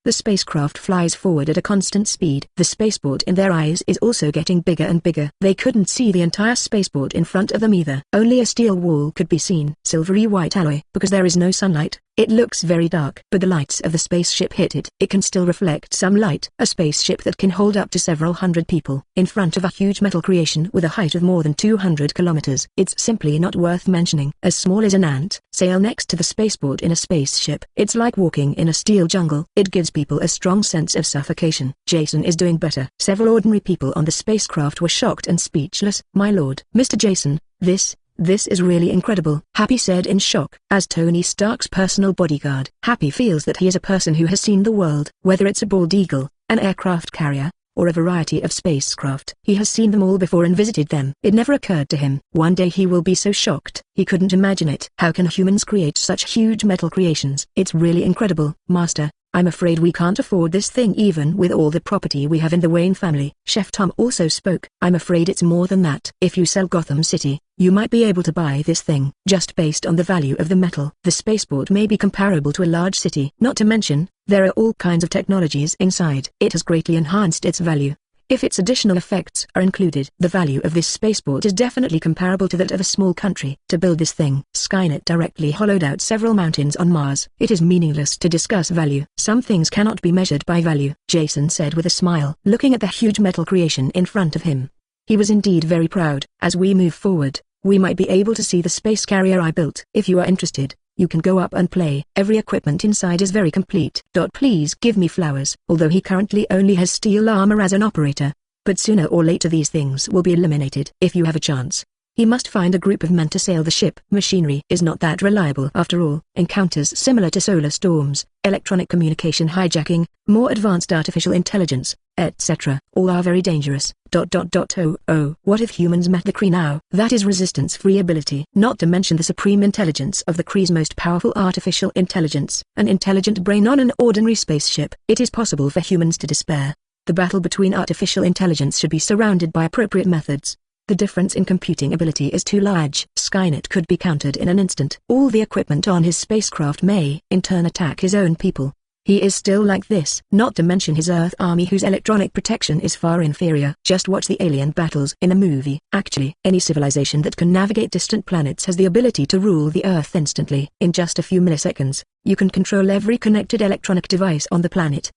The spacecraft flies forward at a constant speed. The spaceport in their eyes is also getting bigger and bigger. They couldn't see the entire spaceport in front of them either. Only a steel wall could be seen. Silvery white alloy. Because there is no sunlight, it looks very dark. But the lights of the spaceship hit it. It can still reflect some light. A spaceship that can hold up to several hundred people. In front of a huge metal creation with a height of more than 200 kilometers. It's simply not worth mentioning. As small as an ant. Sail next to the spaceport in a spaceship. It's like walking in a steel jungle. It gives people a strong sense of suffocation. Jason is doing better. Several ordinary people on the spacecraft were shocked and speechless. My lord, Mr. Jason, this is really incredible, Happy said in shock. As Tony Stark's personal bodyguard, Happy feels that he is a person who has seen the world. Whether it's a bald eagle, an aircraft carrier, or a variety of spacecraft, he has seen them all before and visited them. It never occurred to him. One day he will be so shocked, he couldn't imagine it. How can humans create such huge metal creations? It's really incredible, Master. I'm afraid we can't afford this thing even with all the property we have in the Wayne family. Chef Tom also spoke. I'm afraid it's more than that. If you sell Gotham City, you might be able to buy this thing. Just based on the value of the metal, the spaceport may be comparable to a large city. Not to mention, there are all kinds of technologies inside. It has greatly enhanced its value. If its additional effects are included, the value of this spaceport is definitely comparable to that of a small country. To build this thing, Skynet directly hollowed out several mountains on Mars. It is meaningless to discuss value. Some things cannot be measured by value, Jason said with a smile, looking at the huge metal creation in front of him. He was indeed very proud. As we move forward, we might be able to see the space carrier I built. If you are interested, you can go up and play. Every equipment inside is very complete. Please give me flowers. Although he currently only has steel armor as an operator, but sooner or later these things will be eliminated. If you have a chance, he must find a group of men to sail the ship. Machinery is not that reliable after all. Encounters similar to solar storms, electronic communication hijacking, more advanced artificial intelligence, etc. all are very dangerous. What if humans met the Kree now? That is resistance-free ability. Not to mention the supreme intelligence of the Kree's most powerful artificial intelligence. An intelligent brain on an ordinary spaceship. It is possible for humans to despair. The battle between artificial intelligence should be surrounded by appropriate methods. The difference in computing ability is too large. Skynet could be countered in an instant. All the equipment on his spacecraft may, in turn, attack his own people. He is still like this. Not to mention his Earth army whose electronic protection is far inferior. Just watch the alien battles in the movie. Actually, any civilization that can navigate distant planets has the ability to rule the Earth instantly. In just a few milliseconds, you can control every connected electronic device on the planet.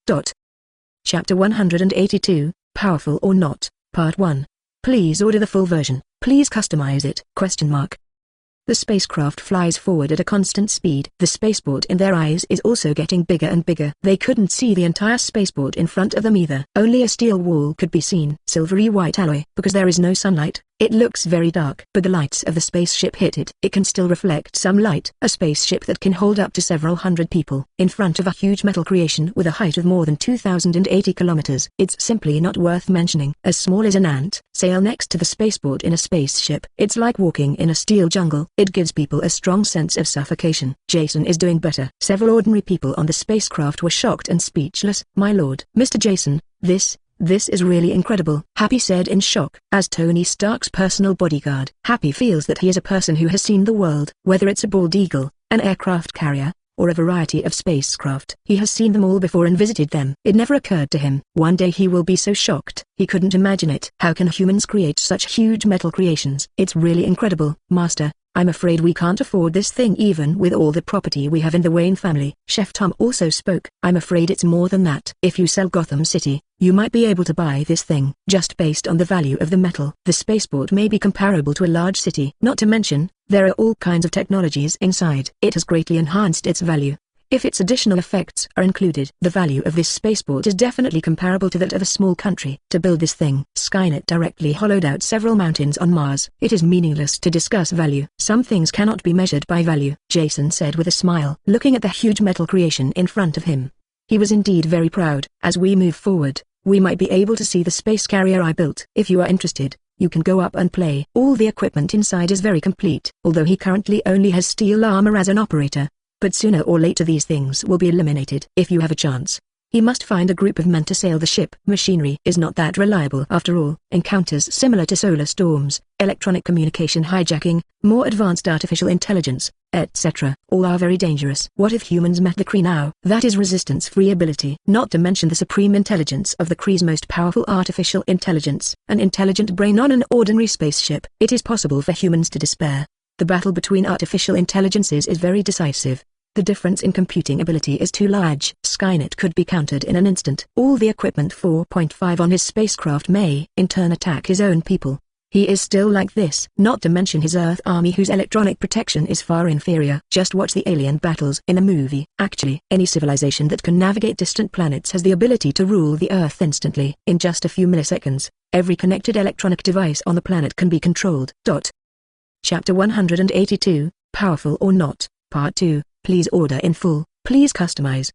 Chapter 182, Powerful or Not, Part 1. Please order the full version. Please customize it? The spacecraft flies forward at a constant speed. The spaceport in their eyes is also getting bigger and bigger. They couldn't see the entire spaceport in front of them either. Only a steel wall could be seen. Silvery white alloy. Because there is no sunlight, it looks very dark. But the lights of the spaceship hit it. It can still reflect some light. A spaceship that can hold up to several hundred people. In front of a huge metal creation with a height of more than 2,080 kilometers. It's simply not worth mentioning. As small as an ant. Sail next to the spaceport in a spaceship. It's like walking in a steel jungle. It gives people a strong sense of suffocation. Jason is doing better. Several ordinary people on the spacecraft were shocked and speechless. My lord, Mr. Jason, this is really incredible, Happy said in shock. As Tony Stark's personal bodyguard, Happy feels that he is a person who has seen the world. Whether it's a bald eagle, an aircraft carrier, or a variety of spacecraft, he has seen them all before and visited them. It never occurred to him. One day he will be so shocked, he couldn't imagine it. How can humans create such huge metal creations? It's really incredible, Master. I'm afraid we can't afford this thing even with all the property we have in the Wayne family. Chef Tom also spoke. I'm afraid it's more than that. If you sell Gotham City, you might be able to buy this thing. Just based on the value of the metal, the spaceport may be comparable to a large city. Not to mention, there are all kinds of technologies inside. It has greatly enhanced its value. If its additional effects are included, the value of this spaceport is definitely comparable to that of a small country. To build this thing, Skynet directly hollowed out several mountains on Mars. It is meaningless to discuss value. Some things cannot be measured by value, Jason said with a smile, looking at the huge metal creation in front of him. He was indeed very proud. As we move forward, we might be able to see the space carrier I built. If you are interested, you can go up and play. All the equipment inside is very complete, although he currently only has steel armor as an operator. But sooner or later these things will be eliminated. If you have a chance, he must find a group of men to sail the ship. Machinery is not that reliable after all. Encounters similar to solar storms, electronic communication hijacking, more advanced artificial intelligence, etc. all are very dangerous. What if humans met the Kree now? That is resistance-free ability. Not to mention the supreme intelligence of the Kree's most powerful artificial intelligence. An intelligent brain on an ordinary spaceship. It is possible for humans to despair. The battle between artificial intelligences is very decisive. The difference in computing ability is too large. Skynet could be countered in an instant. All the equipment 4.5 on his spacecraft may, in turn, attack his own people. He is still like this. Not to mention his Earth army whose electronic protection is far inferior. Just watch the alien battles in a movie. Actually, any civilization that can navigate distant planets has the ability to rule the Earth instantly. In just a few milliseconds, every connected electronic device on the planet can be controlled. Chapter 182, Powerful or Not, Part 2. Please order in full. Please customize.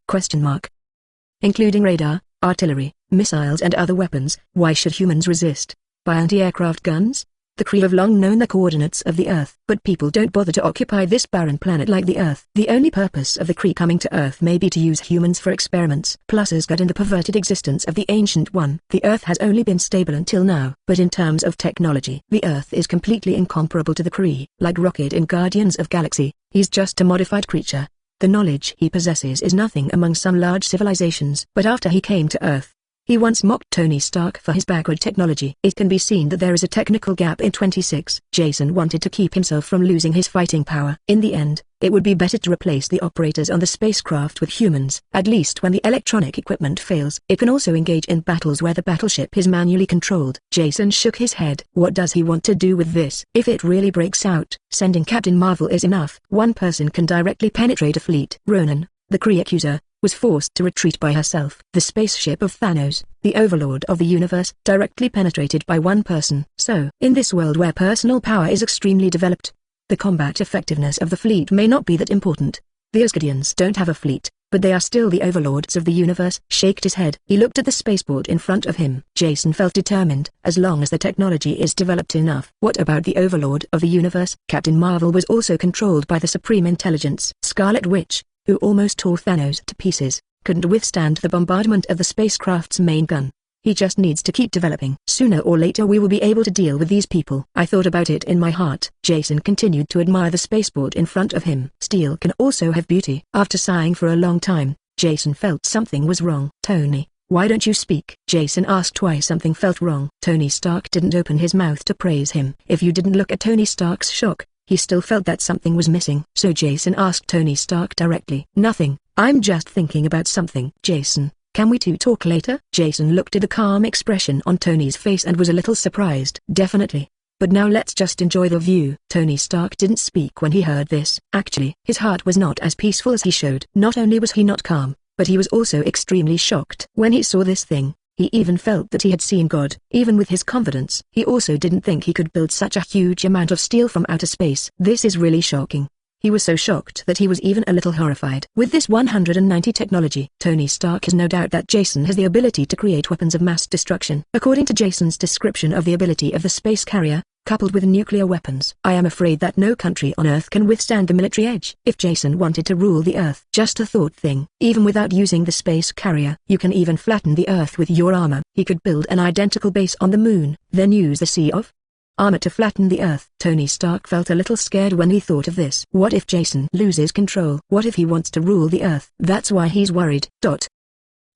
Including radar, artillery, missiles and other weapons. Why should humans resist? By anti-aircraft guns? The Kree have long known the coordinates of the Earth, but people don't bother to occupy this barren planet like the Earth. The only purpose of the Kree coming to Earth may be to use humans for experiments. Plus Asgard and the perverted existence of the Ancient One. The Earth has only been stable until now, but in terms of technology, the Earth is completely incomparable to the Kree. Like Rocket in Guardians of Galaxy, he's just a modified creature. The knowledge he possesses is nothing among some large civilizations. But after he came to Earth, he once mocked Tony Stark for his backward technology. It can be seen that there is a technical gap in 26. Jason wanted to keep himself from losing his fighting power. In the end, it would be better to replace the operators on the spacecraft with humans. At least when the electronic equipment fails, it can also engage in battles where the battleship is manually controlled. Jason shook his head. What does he want to do with this? If it really breaks out, sending Captain Marvel is enough. One person can directly penetrate a fleet. Ronan, the Kree accuser, was forced to retreat by herself. The spaceship of Thanos, the overlord of the universe, directly penetrated by one person. So, in this world where personal power is extremely developed, the combat effectiveness of the fleet may not be that important. The Asgardians don't have a fleet, but they are still the overlords of the universe. Shaked his head. He looked at the spaceport in front of him. Jason felt determined. As long as the technology is developed enough. What about the overlord of the universe? Captain Marvel was also controlled by the supreme intelligence. Scarlet Witch, who almost tore Thanos to pieces, couldn't withstand the bombardment of the spacecraft's main gun. He just needs to keep developing. Sooner or later we will be able to deal with these people. I thought about it in my heart. Jason continued to admire the spaceport in front of him. Steel can also have beauty. After sighing for a long time, Jason felt something was wrong. Tony, why don't you speak? Jason asked why something felt wrong. Tony Stark didn't open his mouth to praise him. If you didn't look at Tony Stark's shock, he still felt that something was missing. So Jason asked Tony Stark directly. Nothing, I'm just thinking about something. Jason, can we two talk later? Jason looked at the calm expression on Tony's face and was a little surprised. Definitely. But now let's just enjoy the view. Tony Stark didn't speak when he heard this. Actually, his heart was not as peaceful as he showed. Not only was he not calm, but he was also extremely shocked. When he saw this thing, he even felt that he had seen God. Even with his confidence, he also didn't think he could build such a huge amount of steel from outer space. This is really shocking. He was so shocked that he was even a little horrified. With this 190 technology, Tony Stark has no doubt that Jason has the ability to create weapons of mass destruction. According to Jason's description of the ability of the space carrier, coupled with nuclear weapons, I am afraid that no country on Earth can withstand the military edge. If Jason wanted to rule the Earth, just a thought thing, even without using the space carrier, you can even flatten the Earth with your armor. He could build an identical base on the moon, then use the Sea of Armor to flatten the Earth. Tony Stark felt a little scared when he thought of this. What if Jason loses control? What if he wants to rule the Earth? That's why he's worried.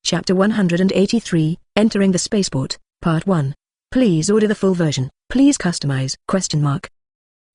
Chapter 183, Entering the Spaceport, Part 1. Please order the full version. Please customize?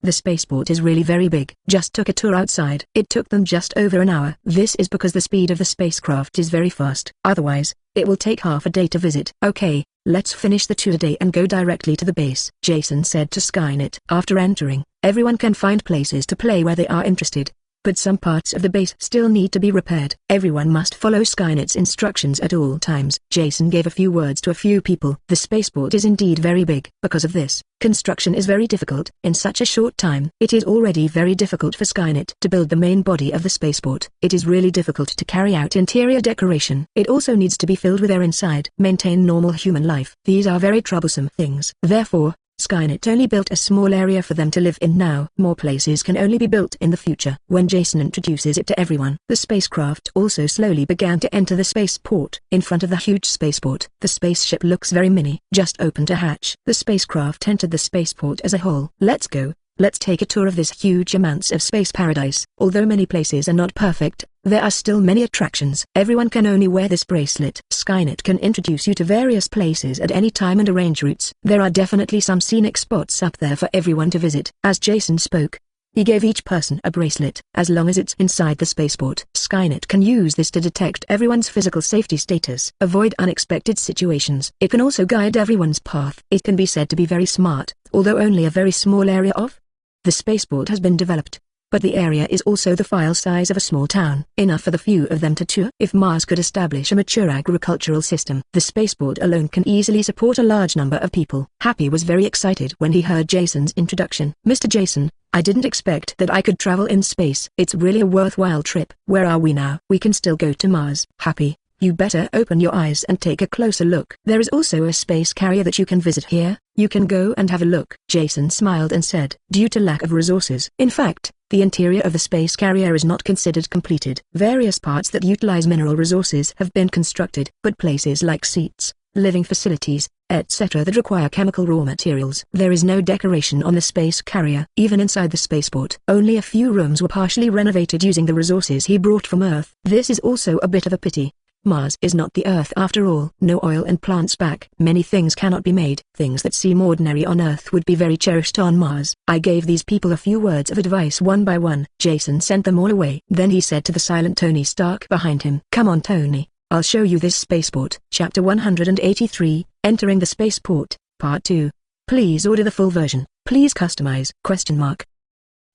The spaceport is really very big. Just took a tour outside. It took them just over an hour. This is because the speed of the spacecraft is very fast. Otherwise, it will take half a day to visit. Okay, let's finish the tour today and go directly to the base, Jason said to Skynet. After entering, everyone can find places to play where they are interested. but some parts of the base still need to be repaired. Everyone must follow Skynet's instructions at all times. Jason gave a few words to a few people. The spaceport is indeed very big. Because of this, construction is very difficult. In such a short time, it is already very difficult for Skynet to build the main body of the spaceport. It is really difficult to carry out interior decoration. It also needs to be filled with air inside. Maintain normal human life. These are very troublesome things. Therefore, Skynet only built a small area for them to live in now. More places can only be built in the future. When Jason introduces it to everyone, the spacecraft also slowly began to enter the spaceport. In front of the huge spaceport, the spaceship looks very mini. Just opened a hatch. The spacecraft entered the spaceport as a whole. Let's go. Let's take a tour of this huge amounts of space paradise. Although many places are not perfect, there are still many attractions. Everyone can only wear this bracelet. Skynet can introduce you to various places at any time and arrange routes. There are definitely some scenic spots up there for everyone to visit. As Jason spoke, he gave each person a bracelet. As long as it's inside the spaceport, Skynet can use this to detect everyone's physical safety status, avoid unexpected situations. It can also guide everyone's path. It can be said to be very smart, although only a very small area of the spaceport has been developed, but the area is also the file size of a small town, enough for the few of them to tour. If Mars could establish a mature agricultural system, the spaceport alone can easily support a large number of people. Happy was very excited when he heard Jason's introduction. Mr. Jason, I didn't expect that I could travel in space. It's really a worthwhile trip. Where are we now? We can still go to Mars. Happy, you better open your eyes and take a closer look. There is also a space carrier that you can visit here. You can go and have a look. Jason smiled and said, due to lack of resources. In fact, the interior of the space carrier is not considered completed. Various parts that utilize mineral resources have been constructed, but places like seats, living facilities, etc. that require chemical raw materials. There is no decoration on the space carrier. Even inside the spaceport, only a few rooms were partially renovated using the resources he brought from Earth. This is also a bit of a pity. Mars is not the Earth after all. No oil and plants back. Many things cannot be made. Things that seem ordinary on Earth would be very cherished on Mars. I gave these people a few words of advice one by one. Jason sent them all away. Then he said to the silent Tony Stark behind him, come on Tony, I'll show you this spaceport. Chapter 183, Entering the Spaceport, Part 2. Please order the full version. Please customize, ?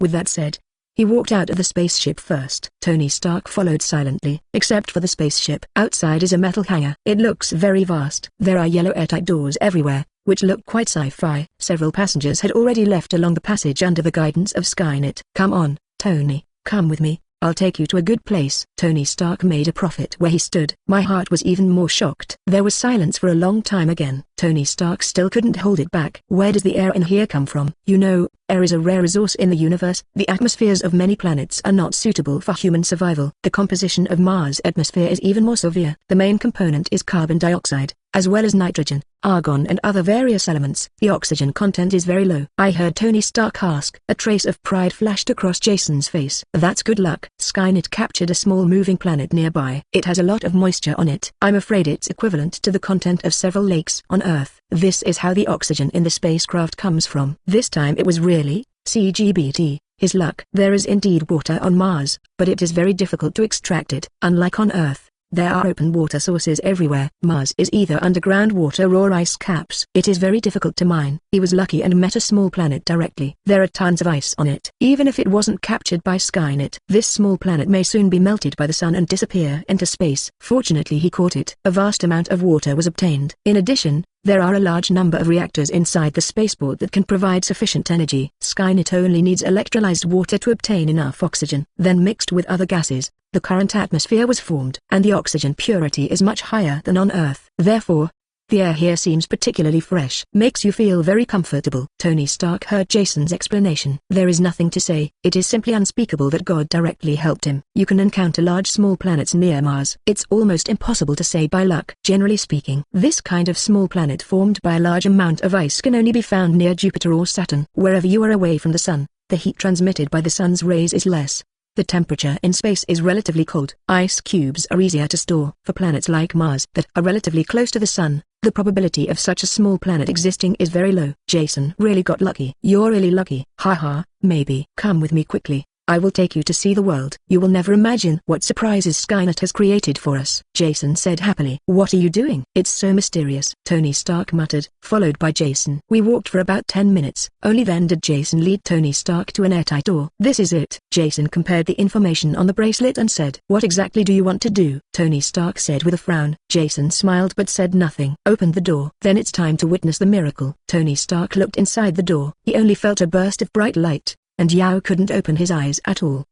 With that said, he walked out of the spaceship first. Tony Stark followed silently, except for the spaceship. Outside is a metal hangar. It looks very vast. There are yellow airtight doors everywhere, which look quite sci-fi. Several passengers had already left along the passage under the guidance of Skynet. Come on, Tony, come with me. I'll take you to a good place. Tony Stark made a profit where he stood. My heart was even more shocked. There was silence for a long time again. Tony Stark still couldn't hold it back. Where does the air in here come from? You know, air is a rare resource in the universe. The atmospheres of many planets are not suitable for human survival. The composition of Mars' atmosphere is even more severe. The main component is carbon dioxide, as well as nitrogen, argon and other various elements. The oxygen content is very low. I heard Tony Stark ask. A trace of pride flashed across Jason's face. That's good luck. Skynet captured a small moving planet nearby. It has a lot of moisture on it. I'm afraid it's equivalent to the content of several lakes on Earth. This is how the oxygen in the spacecraft comes from. This time it was really CGBT. His luck. There is indeed water on Mars, but it is very difficult to extract it. Unlike on Earth, there are open water sources everywhere. Mars is either underground water or ice caps. It is very difficult to mine. He was lucky and met a small planet directly. There are tons of ice on it. Even if it wasn't captured by Skynet, this small planet may soon be melted by the sun and disappear into space. Fortunately he caught it. A vast amount of water was obtained. In addition, there are a large number of reactors inside the spaceport that can provide sufficient energy. Skynet only needs electrolyzed water to obtain enough oxygen. Then mixed with other gases, the current atmosphere was formed. And the oxygen purity is much higher than on Earth. Therefore, the air here seems particularly fresh. Makes you feel very comfortable. Tony Stark heard Jason's explanation. There is nothing to say. It is simply unspeakable that God directly helped him. You can encounter large small planets near Mars. It's almost impossible to say by luck. Generally speaking, this kind of small planet formed by a large amount of ice can only be found near Jupiter or Saturn. Wherever you are away from the sun, the heat transmitted by the sun's rays is less. The temperature in space is relatively cold. Ice cubes are easier to store. For planets like Mars that are relatively close to the sun, the probability of such a small planet existing is very low. Jason really got lucky. You're really lucky. Haha, maybe. Come with me quickly. I will take you to see the world. You will never imagine what surprises Skynet has created for us," Jason said happily. "What are you doing? It's so mysterious," Tony Stark muttered, followed by Jason. "We walked for about 10 minutes. Only then did Jason lead Tony Stark to an airtight door. "This is it." Jason compared the information on the bracelet and said, "What exactly do you want to do?" Tony Stark said with a frown. Jason smiled but said nothing. "Open the door. Then it's time to witness the miracle." Tony Stark looked inside the door. He only felt a burst of bright light, and Yao couldn't open his eyes at all.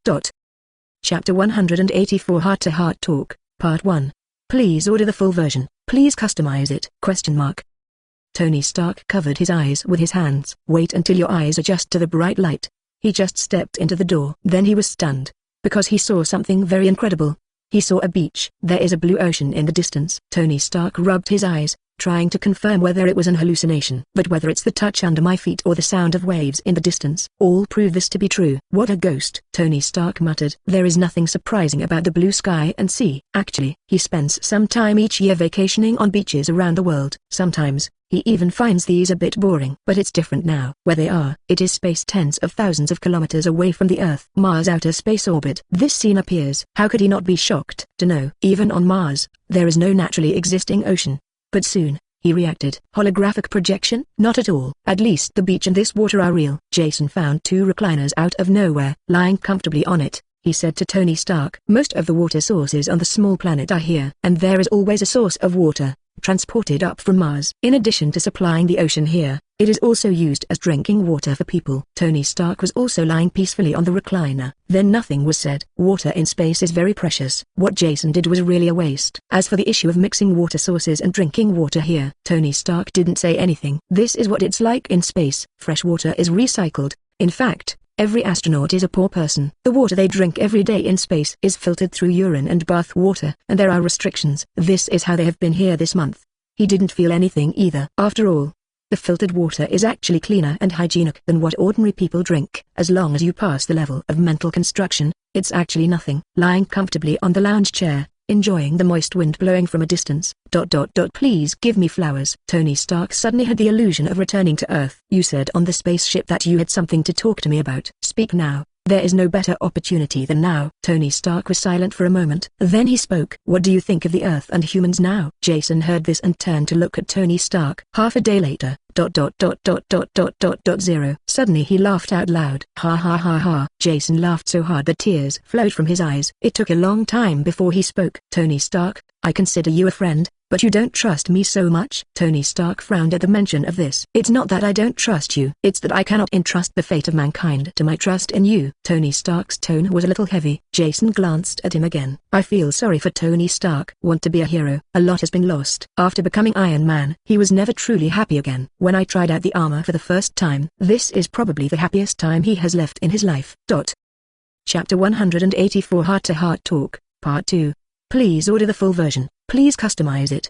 Chapter 184 Heart-to-Heart Talk, Part 1. Please order the full version. Please customize it? Tony Stark covered his eyes with his hands. "Wait until your eyes adjust to the bright light." He just stepped into the door. Then he was stunned, because he saw something very incredible. He saw a beach. There is a blue ocean in the distance. Tony Stark rubbed his eyes, trying to confirm whether it was an hallucination. But whether it's the touch under my feet or the sound of waves in the distance, all prove this to be true. "What a ghost," Tony Stark muttered. There is nothing surprising about the blue sky and sea. Actually, he spends some time each year vacationing on beaches around the world. Sometimes, he even finds these a bit boring. But it's different now. Where they are, it is space tens of thousands of kilometers away from the Earth. Mars' outer space orbit. This scene appears. How could he not be shocked to know? Even on Mars, there is no naturally existing ocean. But soon, he reacted. Holographic projection? Not at all. At least the beach and this water are real. Jason found 2 recliners out of nowhere, lying comfortably on it. He said to Tony Stark, "Most of the water sources on the small planet are here. And there is always a source of water, transported up from Mars. In addition to supplying the ocean here, it is also used as drinking water for people." Tony Stark was also lying peacefully on the recliner. Then nothing was said. Water in space is very precious. What Jason did was really a waste. As for the issue of mixing water sources and drinking water here, Tony Stark didn't say anything. This is what it's like in space. Fresh water is recycled. In fact, every astronaut is a poor person. The water they drink every day in space is filtered through urine and bath water, and there are restrictions. This is how they have been here this month. He didn't feel anything either. After all, the filtered water is actually cleaner and hygienic than what ordinary people drink. As long as you pass the level of mental construction, it's actually nothing. Lying comfortably on the lounge chair, enjoying the moist wind blowing from a distance. Please give me flowers." Tony Stark suddenly had the illusion of returning to Earth. "You said on the spaceship that you had something to talk to me about. Speak now. There is no better opportunity than now." Tony Stark was silent for a moment. Then he spoke. "What do you think of the Earth and humans now?" Jason heard this and turned to look at Tony Stark. Half a day later. Suddenly he laughed out loud. Ha ha ha ha. Jason laughed so hard that tears flowed from his eyes. It took a long time before he spoke. "Tony Stark, I consider you a friend, but you don't trust me so much." Tony Stark frowned at the mention of this. "It's not that I don't trust you. It's that I cannot entrust the fate of mankind to my trust in you." Tony Stark's tone was a little heavy. Jason glanced at him again. "I feel sorry for Tony Stark. Want to be a hero. A lot has been lost. After becoming Iron Man, he was never truly happy again. When I tried out the armor for the first time, this is probably the happiest time he has left in his life." Chapter 184 Heart-to-Heart Talk, Part 2. Please order the full version. Please customize it?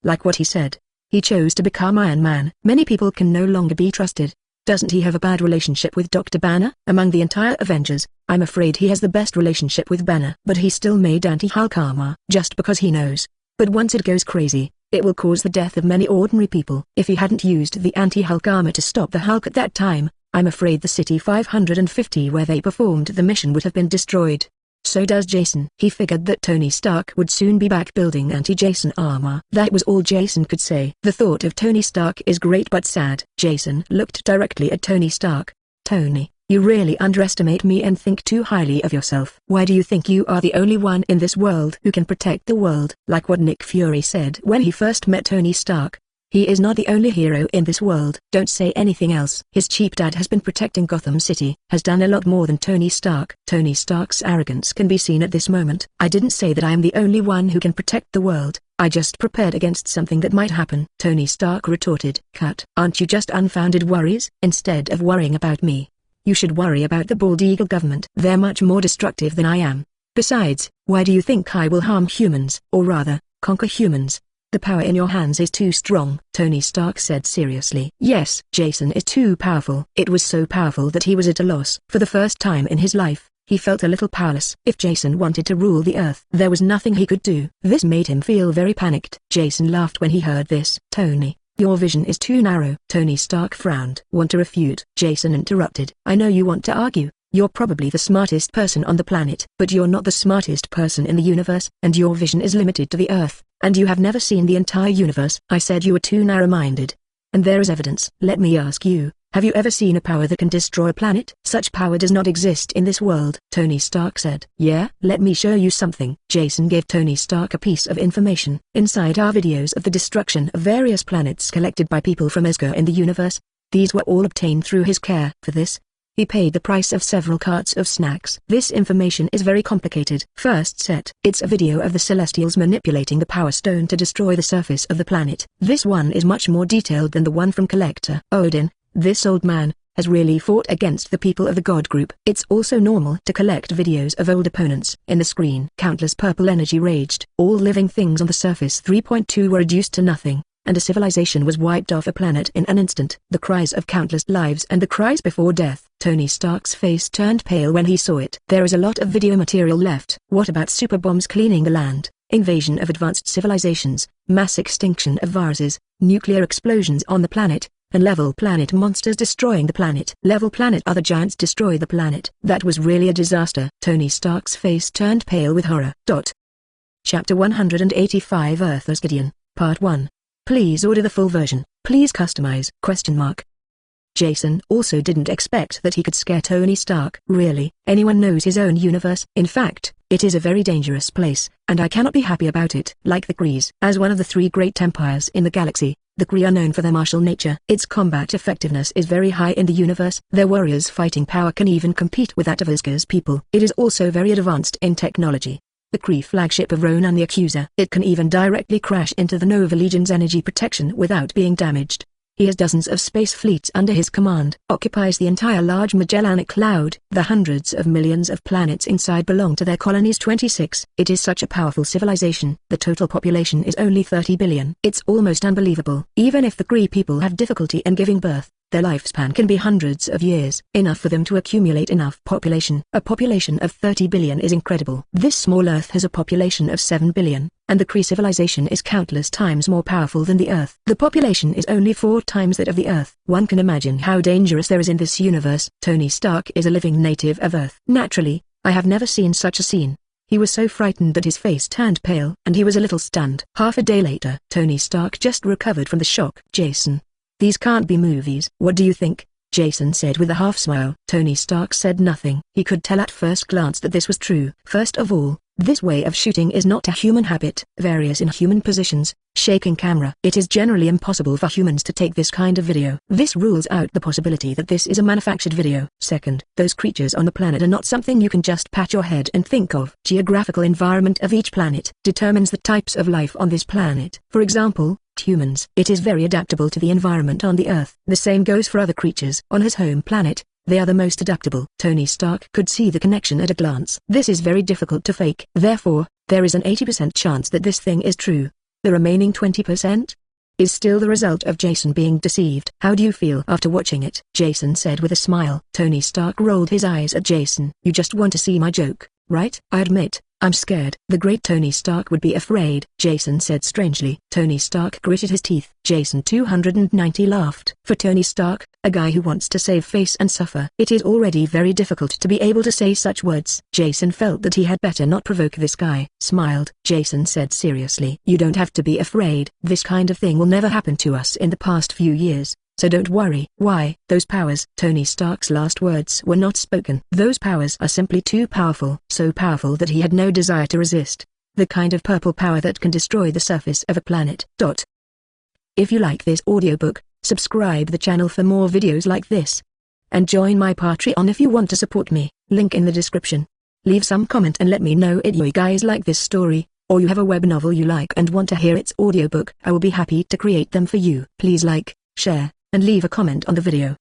Like what he said, he chose to become Iron Man. Many people can no longer be trusted. Doesn't he have a bad relationship with Dr. Banner? Among the entire Avengers, I'm afraid he has the best relationship with Banner. But he still made anti-Hulk armor just because he knows. But once it goes crazy, it will cause the death of many ordinary people. If he hadn't used the anti-Hulk armor to stop the Hulk at that time, I'm afraid the City 550 where they performed the mission would have been destroyed. So does Jason. He figured that Tony Stark would soon be back building anti-Jason armor. That was all Jason could say. The thought of Tony Stark is great but sad. Jason looked directly at Tony Stark. "Tony, you really underestimate me and think too highly of yourself. Why do you think you are the only one in this world who can protect the world?" Like what Nick Fury said when he first met Tony Stark. He is not the only hero in this world. Don't say anything else. His cheap dad has been protecting Gotham City, has done a lot more than Tony Stark. Tony Stark's arrogance can be seen at this moment. "I didn't say that I am the only one who can protect the world. I just prepared against something that might happen," Tony Stark retorted. "Cut. Aren't you just unfounded worries? Instead of worrying about me, you should worry about the Bald Eagle government. They're much more destructive than I am. Besides, why do you think I will harm humans, or rather, conquer humans? The power in your hands is too strong," Tony Stark said seriously. "Yes, Jason is too powerful." It was so powerful that he was at a loss. For the first time in his life, he felt a little powerless. If Jason wanted to rule the Earth, there was nothing he could do. This made him feel very panicked. Jason laughed when he heard this. "Tony, your vision is too narrow." Tony Stark frowned. "Want to refute?" Jason interrupted. "I know you want to argue, You're probably the smartest person on the planet, but you're not the smartest person in the universe, and your vision is limited to the Earth, and you have never seen the entire universe. I said you were too narrow-minded. And there is evidence. Let me ask you, have you ever seen a power that can destroy a planet? Such power does not exist in this world, Tony Stark said. Yeah? Let me show you something. Jason gave Tony Stark a piece of information. Inside are videos of the destruction of various planets collected by people from Asgard in the universe. These were all obtained through his care. For this, he paid the price of several carts of snacks. This information is very complicated. First set. It's a video of the Celestials manipulating the Power Stone to destroy the surface of the planet. This one is much more detailed than the one from Collector Odin. This old man has really fought against the people of the God group. It's also normal to collect videos of old opponents. In the screen, countless purple energy raged. All living things on the surface 3.2 were reduced to nothing, and a civilization was wiped off a planet in an instant. The cries of countless lives and the cries before death. Tony Stark's face turned pale when he saw it. There is a lot of video material left. What about super bombs cleaning the land, invasion of advanced civilizations, mass extinction of viruses, nuclear explosions on the planet, and level planet monsters destroying the planet? Level planet other giants destroy the planet. That was really a disaster. Tony Stark's face turned pale with horror. Chapter 185 Earth Asgardian, Part 1. Please order the full version. Please customize? Jason also didn't expect that he could scare Tony Stark. Really, anyone knows his own universe. In fact, it is a very dangerous place, and I cannot be happy about it. Like the Krees. As one of the 3 great empires in the galaxy, the Kree are known for their martial nature. Its combat effectiveness is very high in the universe. Their warriors' fighting power can even compete with that of Asgard's people. It is also very advanced in technology. The Kree flagship of Ronan the Accuser. It can even directly crash into the Nova Legion's energy protection without being damaged. He has dozens of space fleets under his command. Occupies the entire large Magellanic Cloud. The hundreds of millions of planets inside belong to their colonies. 26. It is such a powerful civilization. The total population is only 30 billion. It's almost unbelievable. Even if the Kree people have difficulty in giving birth, their lifespan can be hundreds of years, enough for them to accumulate enough population. A population of 30 billion is incredible. This small Earth has a population of 7 billion, and the Kree civilization is countless times more powerful than the Earth. The population is only 4 times that of the Earth. One can imagine how dangerous there is in this universe. Tony Stark is a living native of Earth. Naturally, I have never seen such a scene. He was so frightened that his face turned pale, and he was a little stunned. Half a day later, Tony Stark just recovered from the shock. Jason, these can't be movies. What do you think? Jason said with a half-smile. Tony Stark said nothing. He could tell at first glance that this was true. First of all, this way of shooting is not a human habit. Various inhuman positions, shaking camera. It is generally impossible for humans to take this kind of video. This rules out the possibility that this is a manufactured video. Second, those creatures on the planet are not something you can just pat your head and think of. Geographical environment of each planet determines the types of life on this planet. For example, humans. It is very adaptable to the environment on the Earth. The same goes for other creatures. On his home planet, they are the most adaptable. Tony Stark could see the connection at a glance. This is very difficult to fake. Therefore, there is an 80% chance that this thing is true. The remaining 20% is still the result of Jason being deceived. How do you feel after watching it? Jason said with a smile. Tony Stark rolled his eyes at Jason. You just want to see my joke, right? I admit, I'm scared. The great Tony Stark would be afraid, Jason said strangely. Tony Stark gritted his teeth. Jason 290 laughed. For Tony Stark, a guy who wants to save face and suffer, it is already very difficult to be able to say such words. Jason felt that he had better not provoke this guy. Smiled. Jason said seriously. You don't have to be afraid. This kind of thing will never happen to us in the past few years. So don't worry. Why? Those powers. Tony Stark's last words were not spoken. Those powers are simply too powerful. So powerful that he had no desire to resist. The kind of purple power that can destroy the surface of a planet. If you like this audiobook, subscribe the channel for more videos like this. And join my Patreon if you want to support me. Link in the description. Leave some comment and let me know if you guys like this story, or you have a web novel you like and want to hear its audiobook. I will be happy to create them for you. Please like, share, and leave a comment on the video.